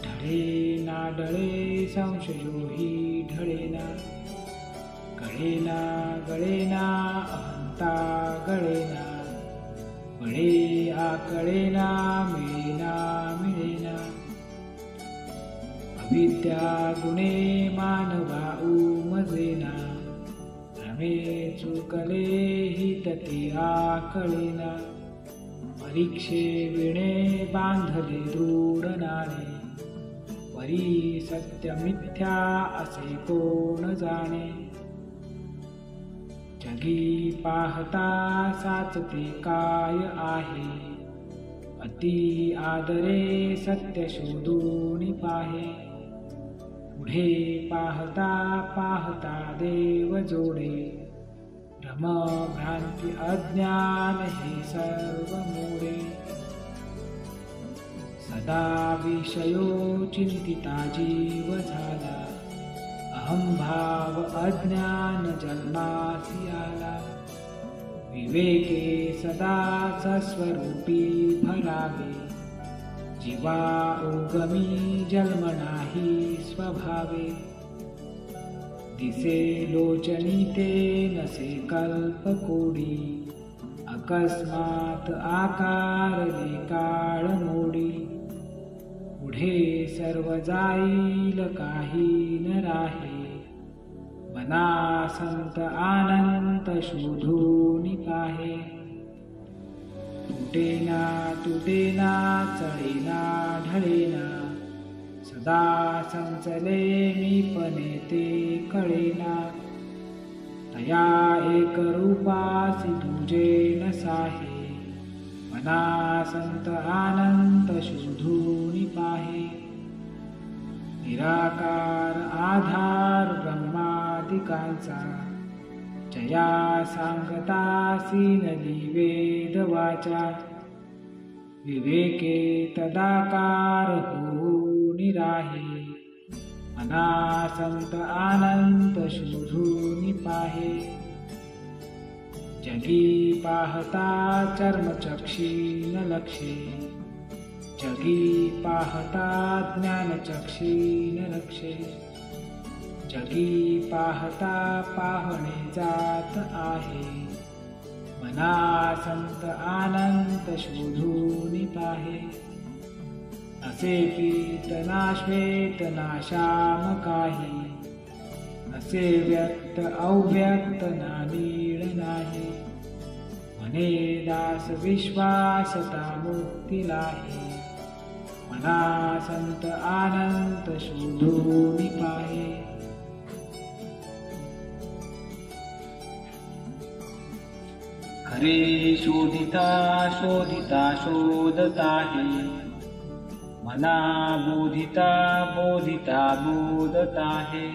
ढळे ना डळे संशयोही ढळेना. कळे गळेना गळेना अहंता गळेना, बळे आकळेना मिळेना मिळेना, अविद्या गुणे मानवा उमजेना, भ्रमे चुकले हितते आकळेना, परीक्षे विणे बांधले दृढ नाणे, परी सत्य मिथ्या असे कोण जाणे, जगी पाहता साचते काय आहे, अति आदरे सत्य शोधून पाहे, पुढे पाहता पाहता देव जोडे, भ्रम भ्रांती अज्ञान हे सर्व मोडे, सदा विषयो चिंतिता जीव झाला, अहंभाव अज्ञान जन्मासी आला, विवेके सदा सस्वरूपी भरावे, जीवा उगमी जन्म नाही स्वभावे, दिसे लोचनी ते नसे कल्प कोडी, अकस्मात आकारले काळ मोडी, पुढे सर्व जाईल काही न राहे, मना संत अनंत शोधून पाहे, तुटेना तुटेना चढेना ढळेना, सदा संचले मीपणे ते कळेना, तया एक रूपासी तुझे न साहे, मना संत अनंत शोधून पाहे, निराकार आधार ब्रह्मादिकांचा, जया सांगतासी नली वेद वाचा, विवेके तदाकार होऊन राहे, मना संत अनंत शोधून पाहे, जगी पाहता चर्मचक्षी न लक्षे, जगी पाहता ज्ञानचक्षी न लक्षे, जगी पाहता पाहणे जात आहे, मना संत अनंत शोधून पाहे, असे पीत ना श्वेत ना श्याम काही, असे व्यक्त अव्यक्त ना नीळ नाही, म्हणे दास विश्वासता मुक्तीलाही, मना संत अनंत शोधून पाहे, खरे शोधिता शोधिता शोधताहे, मना बोधिता बोधिता बोधताहे,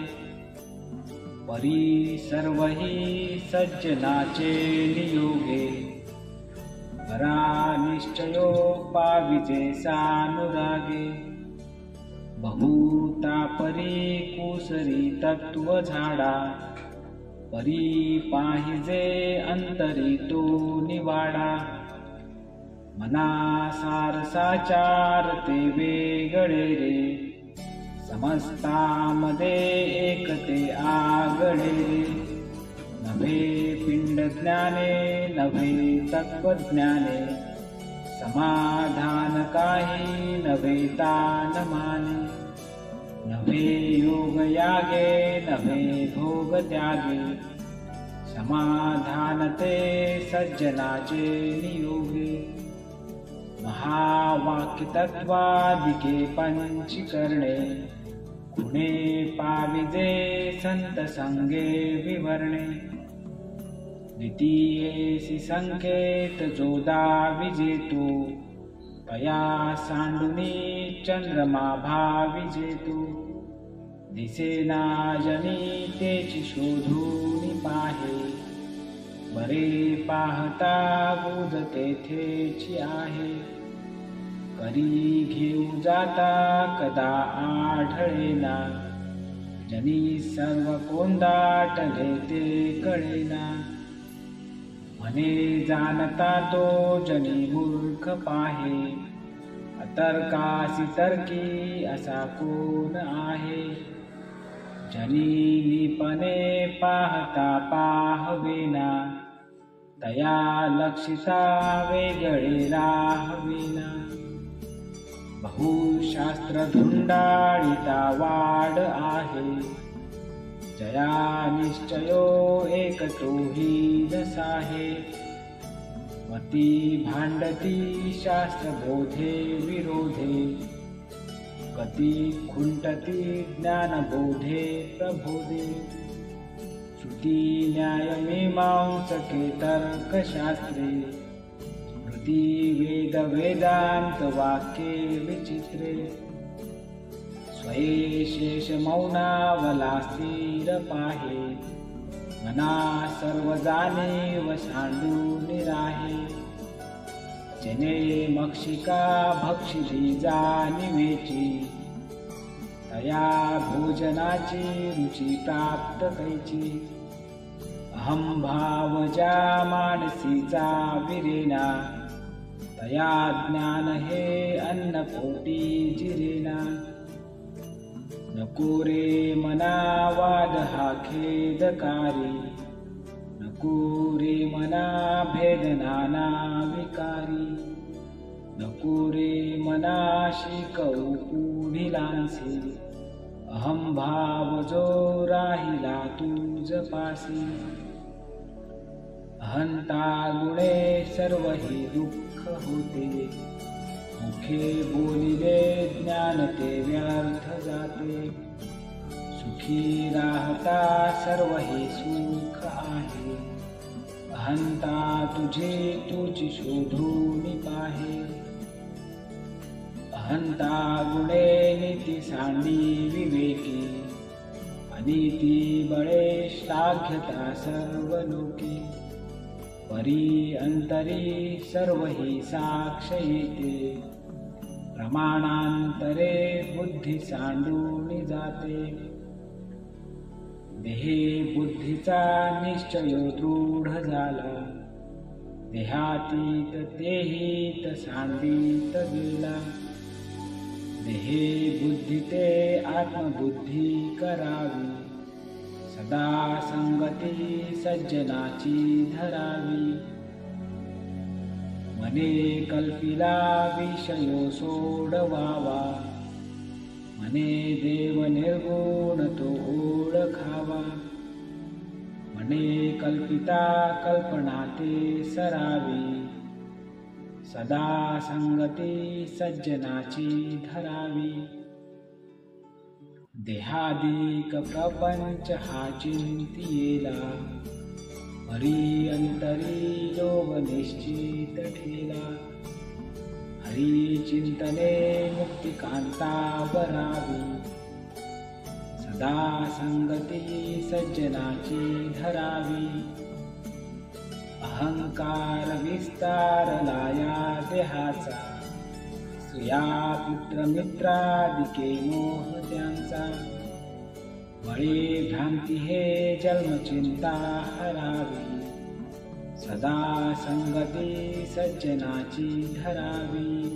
परी सर्वही सज्जनाचे नियोगे, परा निश्चयो पाविजे सानुरागे, बहुता परी कुसरी तत्व झाडा, परी पाहिजे अंतरी तो निवाडा, मना सारसाचार ते वेगळे रे, समस्तामध्ये एकते आगळे रे, नभे पिंड ज्ञाने नभे तत्वज्ञाने, समाधान काही नभे तान माने, नभे योग यागे नभे भोग त्यागे, समाधान ते सज्जनाचे नियोगे, महावाक्य तत्वादिके पंचीकरणे, गुणे पाविजे संत संगे विवरणे, द्वितीयेसी संकेत जो दाविजेतो, पया सांडुनी चंद्रमा भाविजेतो, दिसेना जनी तेची शोधून पाहे, बरे पाहता बुध तेथेची आहे, करी घेऊ जाता कदा आढळेना, जनी सर्व कोंदाटले ते कळेना, म्हणे जाणता तो जनी मूर्ख पाहे, अतर्कासी तर्की असा कोण आहे, जनिनीपणे पाहता पाहवेना, तया लक्षिता वेगळे राहवेना. बहुशास्त्र धुंडाळिता वाड आहे, जया निश्चयो एक तोही नसाहे. मती भांडती शास्त्र बोधे विरोधे, गती खुंटती ज्ञानबोधे प्रबोधे. श्रुती न्याय मीमांसके तर्कशास्त्रे, स्मृती वेद वेदांत वाक्ये विचित्रे. स्वये शेष मौनावला स्थिर पाहे, मना सर्व जाणीव सांडून राहे. जने मक्षिका भक्षिली जाणीवेची, तया भोजनाची रुची प्राप्त कैची. अहम भाव ज्या मानसीचा विरेना, तया ज्ञान हे अन्न पोटी जिरेना. नको रे मना वाद हा खेदकारी, नको रे मना भेद नाना विकारी. नको रे मना शिकवू पुढिलांसी, अहम भाव जो राहिला तुझ पासी. अहंता गुणे सर्व ही दुःख होते, मुखे बोलिले ज्ञान ते व्यर्थ जाते. सुखी राहता सर्व हे सुख आहे, अहंता तुझे तुझी शोधून पाहे. अहंता गुणे नीती सांडी विवेकी, अनीती बळे श्लाघ्यता सर्व लोके. परी अंतरी सर्व ही साक्ष येते, प्रमाणांतरे बुद्धी सांडून जाते. देहे बुद्धीचा निश्चय दृढ झाला, देहातीत तेहीत सांडीत गेला. देहे बुद्धी ते आत्मबुद्धी करावी, सदा संगती सज्जनाची धरावी. मने कल्पिला विषयो सोडवावा, मने देव निर्गुण तो ओळखावा. मने कल्पिता कल्पना ते सरावी, सदा संगती सज्जनाची धरावी. देहादिक प्रपंच हा चिंतियेला, हरी अंतरी योग निश्चित ठेला. हरी चिंतने मुक्तिकांता वरावी, सदा संगती सज्जनाची धरावी. अहंकार विस्तारला या देहाचा, स्त्रिया पुत्र मित्रादिके मोह त्यांचा. बळे भ्रांती हे जन्मचिंता हरावी, सदा संगती सज्जनाची धरावी.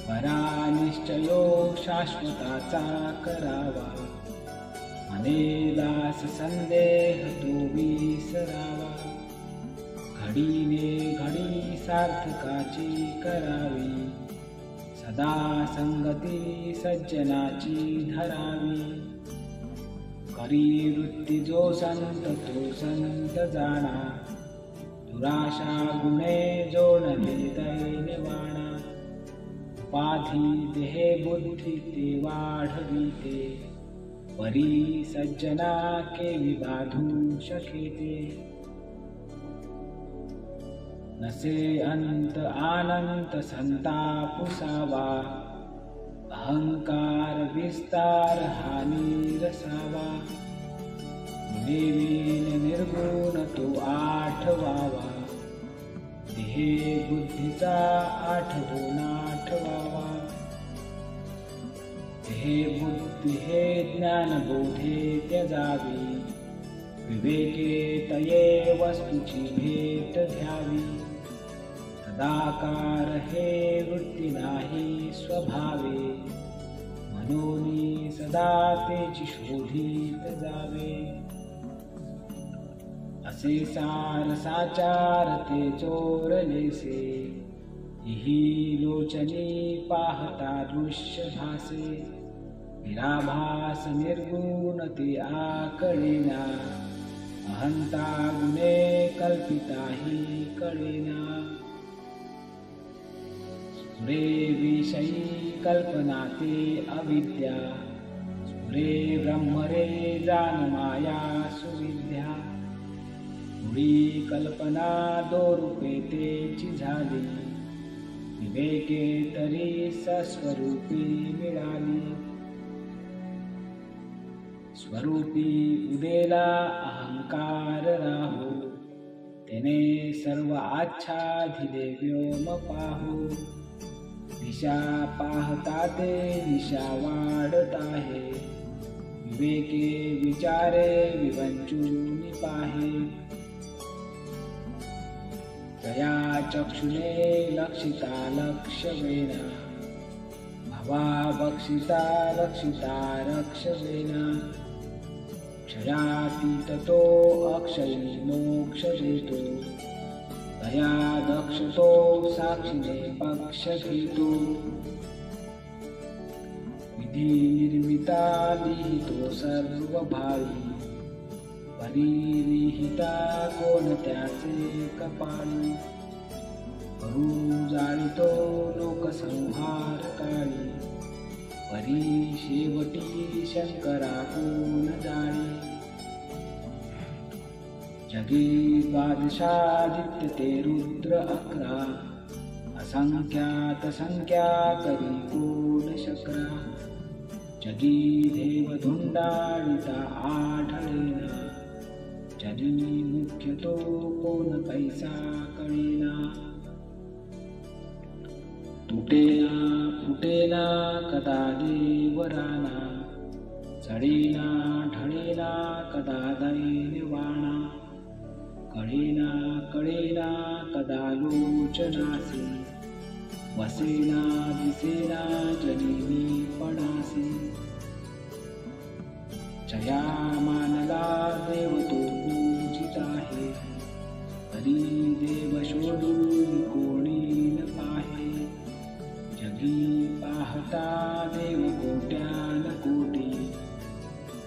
परा निश्चयो शाश्वताचा करावा, मने दास संदेह तो विसरावा. घडीने घडी सार्थकाची करावी, सदा संगती सज्जनाची धरावी. करी वृत्ती जो संत तो संत जाणा, दुराशा गुणे जोडले दैन्यवाणा. उपाधी देहे बुद्धी ते वाढविते, परी सज्जना केवी बाधू शकेते. नसे अंत आनंत संतापुसावा, अहंकार विस्तार हानी रसावा. निर्विण निर्गुण तो आठवावा, देहे बुद्धीचा आठवून आठवावा. देहे बुद्धी हे ज्ञान बोधे त्यजावी, विवेके तये वस्तूची भेट घ्यावी. तदाकार हे वृत्ती नाही स्वभावे, मनोनी सदा तेची शोधित जावे. असे सार साचार ते चोरलेसे, इही लोचनी पाहता दृश्य भासे. निराभास निर्गुण ते आकळेना, अहंता गुणे कल्पिताही कळेना. स्फुरे विषयी कल्पना ते अविद्या, स्फुरे ब्रह्म रे जान माया सुविद्या. मुळी कल्पना दोरूपे तेची झाली, विवेके तरी सस्वरूपी मिळाली. स्वरूपी उदेला अहंकार राहू, तेने सर्व आच्छादिले व्योम पाहू. दिशा पाहता ते दिशा वाढत आहे, विवेके विचारे विवंचून पाहे. तया चक्षुने लक्षिता लक्षवेना, भवा बक्षिता लक्षिता रक्षवेना. क्षयातीत तो अक्षयी मोक्ष देतो, तया दक्षतो साक्षीने पक्ष घेतो. विधी निर्मिता लिहितो सर्व भावी, परिलिहिता कोणत्याचे कपाळी. करू जाळितो लोकसंहार काळी, परी शेवटी शंकरा कोण जाळी. जगी द्वादशादित्य ते रुद्र 11, असंख्यात संख्या करी कोण शकरा. जगी देव धुंडाळिता आढळेना, जगी मुख्य तो कोण कैसा कळेना. तुटेना फुटेना कदा देवराना, चढेना ढळेना कदा दैन्यवाणा. कळेना कळेना कदा लोचनासी, वसेना दिसेना जनिनी पणासी. जया मानला देव तो पूजित आहे, तरी देव शोधून कोणी न पाहे. जगी पाहता देव कोट्यान कोटी,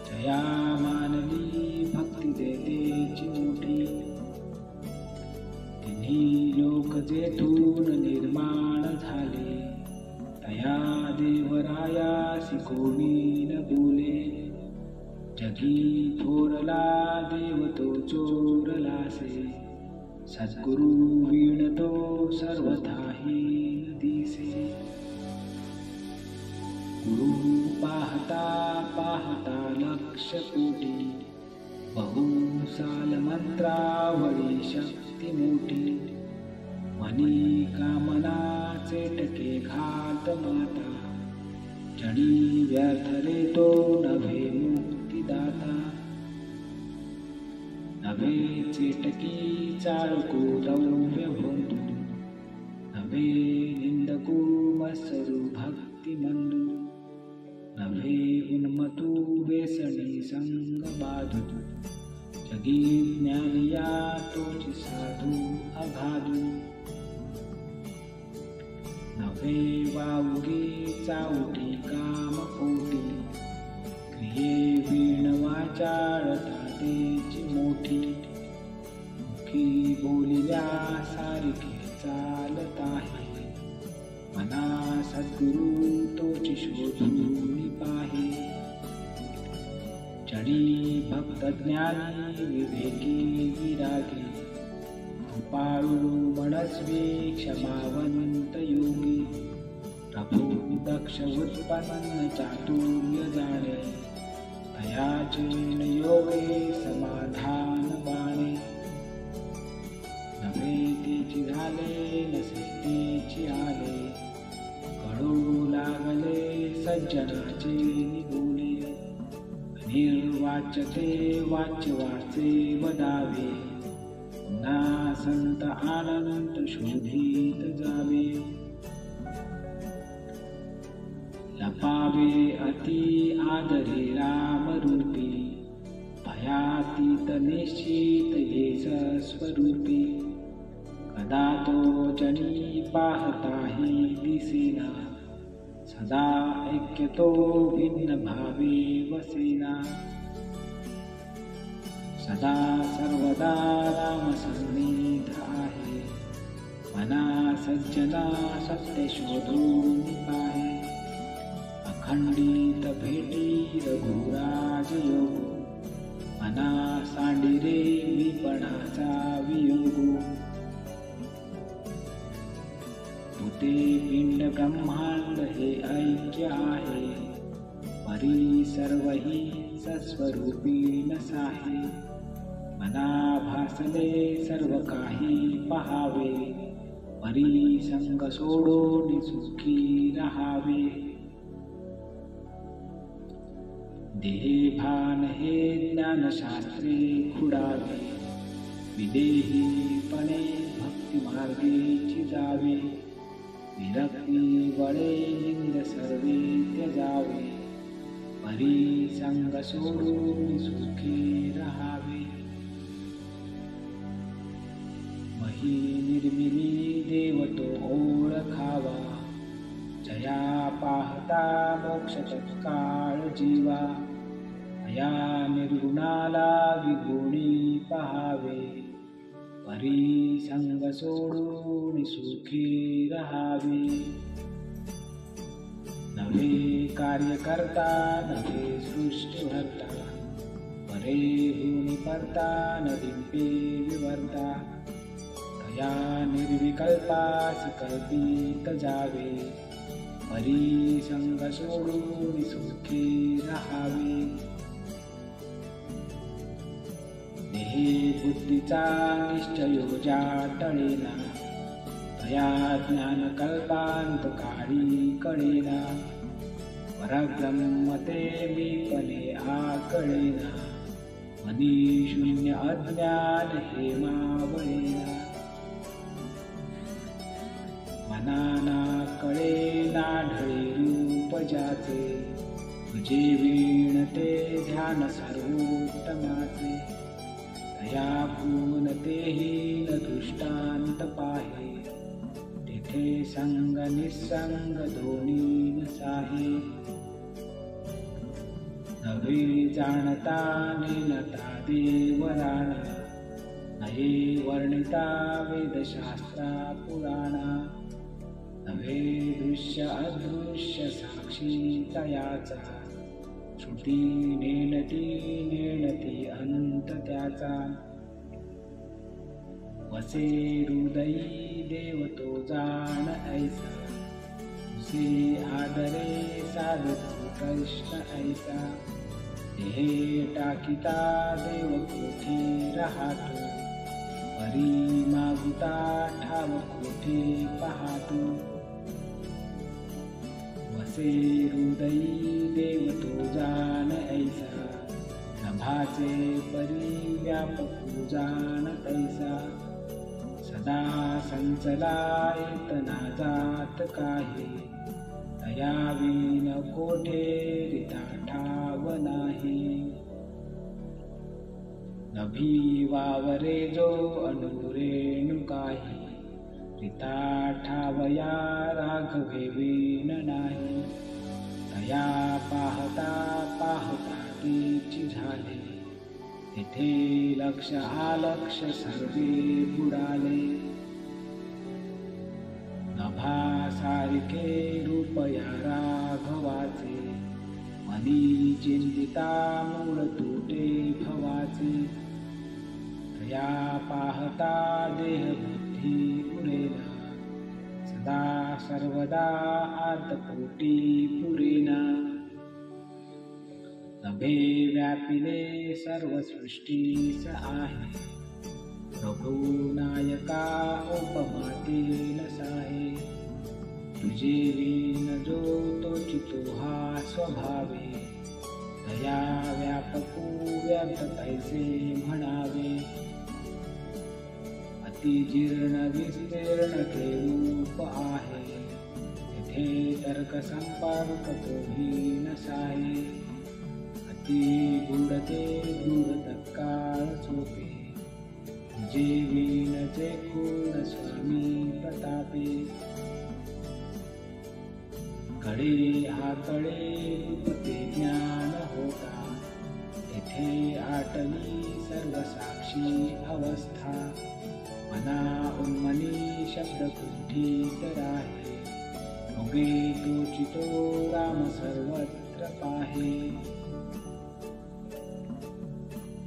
जया मानली भक्ती देतेची मोठी. तिन्ही लोक जेथून निर्माण झाले, तया देवरायासी कोणी न बोले. जगी थोरला देव तो चोरलासे, सद्गुरु वीण तो सर्वथाही दिसे. गुरु पाहता पाहता लक्ष कोटी, बहुसाल मंत्रावळी शक्ती मोठी. मनी कामना चेटके घात माता, जडी व्यर्थ रे तो नभे मुक्तिदाता. नभे चेटकी चाळको द्रव्य भोंदू, नभे निंदकू मत्सरू भक्ती मंदू. नभे उन्मतू वेसणी संग बाधू, जगी ज्ञानिया तोची साधू अगाधू. नभे वावगी चावटी काम पोटी, क्रिये वीण वाचाळता तेची मोठी. मुखी बोलिल्या सारखे चालत आहे, मना सद्गुरु तोची शोधून पाहे. जडी भक्त ज्ञानी विवेकी विरागी, कृपाळू मनस्वी क्षमावंत योगी. प्रभू दक्ष उत्पन्न चातुर्य जाणे, तयाचे न योगे समाधान बाणे. नभे तेची झाले नसे तेची आले, कळू लागले सज्जनाचे निगोले. निर्वाच्य ते वाच्य वाचे वदावे, ना संत आनंद शोधित जावे. लपावे अति आदरे राम रूपी, भयातीत निश्चित येस स्वरूपी, कदा तो जनी पाहताही दिसेना, सदा ऐक्यतो भिन्न भावे वसेना, सदा सर्वदा राम सन्निध आहे, मना सज्जना सत्य शोधून पाहे, अखंडित भेटी रघुराज योग, मना सांडिरे विपणाचा वियोग, तुते पिंड ब्रह्मांड हे ऐक्य आहे, परी सर्वही सस्वरूपी नसाहे, मना भासले सर्व काही पहावे, परी संग सोडून सुखी राहावे, देहे भान हे ज्ञानशास्त्रे खुडावे, विदेहीपणे भक्तिमार्गेची जावे, विरक्ती वळे निंद सर्वे त्यजावे, परी संग सोडून सुखी राहावे, मही निर्मिली देव तो ओळखावा, जया पाहता मोक्ष तत्काळ जीवा, या निर्गुणाला विगुणी पहावे, परी संग सोडून सुखी राहावे, नवे कार्य करता नवे सृष्टी भरता, परे गुणी परता नदींपे विवर्ता, तया निर्विकल्पास कल्पित जावे, परी संग सोडून सुखी राहावे, देहे बुद्धीचा निश्चयो ज्या टळेना, तया ज्ञान कल्पांत काळी कळेना, परब्रह्म ते मीपणे आकळेना, मनी शून्य अज्ञान हे मावळेना, मनाना कळेना ढळे रूप ज्याचे, तुझे वीण ते ध्यान सर्वोत्तमाचे, तया पूर्णतेही न दृष्टांत पाहे, तेथे संग निसंग दोन्ही नसाहे, नवे जाणता नेनता देवराणा, नये वर्णिता वेदशास्त्रा पुराणा, नवे दृश्य अदृश्य साक्षी तयाचा, श्रुती नेणती अंत त्याचा, वसे हृदयी देव तो जाण ऐसा, उसे आदरे साधतो कृष्ण ऐसा, देहे टाकिता देव कोठे राहतो, परी मागुता ठाव कोठे पाहतो, वसे हृदयी देव तो जाण ऐसा, नभाचे परी व्यापक जाण तैसा, सदा संचला येतना जात काही, तया विन कोठे रिता ठाव नाही, नभी वावरे जो अनुरेणु काही, रिता ठावया राघवे विन नाही, तया पाहता पाहता तेची झाले, तेथे लक्ष आलक्ष सर्वे बुडाले, नभासारखे रूप या राघवाचे, मनी चिंतिता मूळ तुटे भवाचे, तया पाहता देह बुद्धी पुरेना, सदा सर्वदा आतपोटी पुरेना, नभे व्यापिले सर्व सृष्टीस आहे, प्रभू नायका उपमाते नसाहे, तुझे विन जो तोची तो हा स्वभावे, दया व्यापकू व्यर्थ तैसे म्हणावे, अति जीर्ण विस्तीर्ण ते रूप आहे, तेथे तर्क संपर्क तोही नसाहे, अति गुडते दृढ तत्काळ झोपे, जे विणचे गुण स्वामी प्रतापे. घडे हातळे रूपते ज्ञान होता, तेथे आटली सर्व साक्षी अवस्था. मना उन्मनी शब्द कुंठित राहे, भोगे तोचितो राम सर्वत्र पाहे.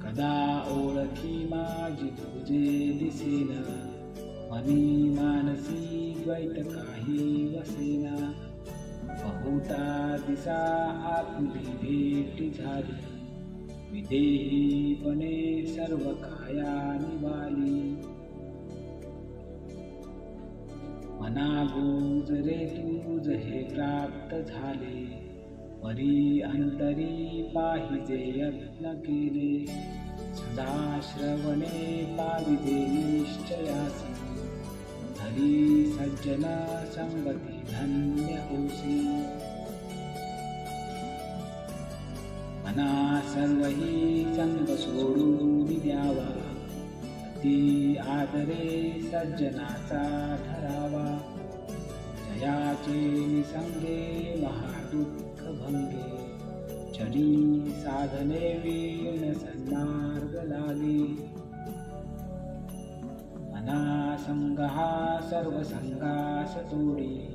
कदा ओळखी माझी तुझे दिसेना, मनी मानसी द्वैत काही वसेना. बहुता दिसा आपुली भेटी झाली, विदेहीपणे सर्व काया निवाली. मना गुज रे तुझ हे प्राप्त झाले, परी अंतरी पाहिजे यत्न केले. सदा श्रवणे पाविजे निश्चयासी, हरी सज्जन संगती धन्य होसी. मना सर्वही संग सोडून द्यावा, अति आदरे सज्जनाचा ठरावा. जयाचे निसंगे महादुःख भंगे, चरी साधने वीण सन्मार्ग लागे. मना संग हा सर्व संगास तोडी,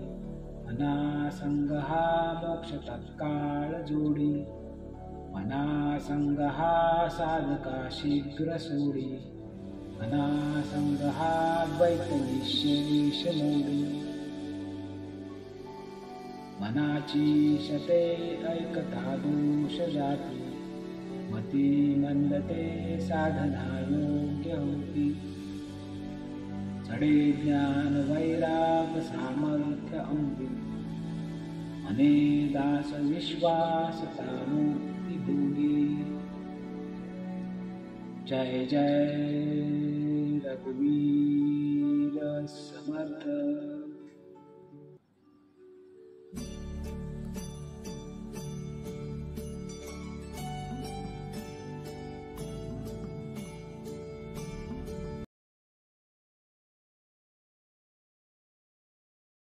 मना संग हा मोक्ष तत्काळ जोडी. मना संग हा साधका शीघ्र सोडी, मना संग हा द्वैत निशेष मोडी. मनाची शते ऐकता दोष जाती, मती मंदते साधना योग्य होती. चढे ज्ञान वैराग सामर्थ्य अंगी, मने दास विश्वास मुक्ती भोगी. जय जय रघुवीर समर्थ.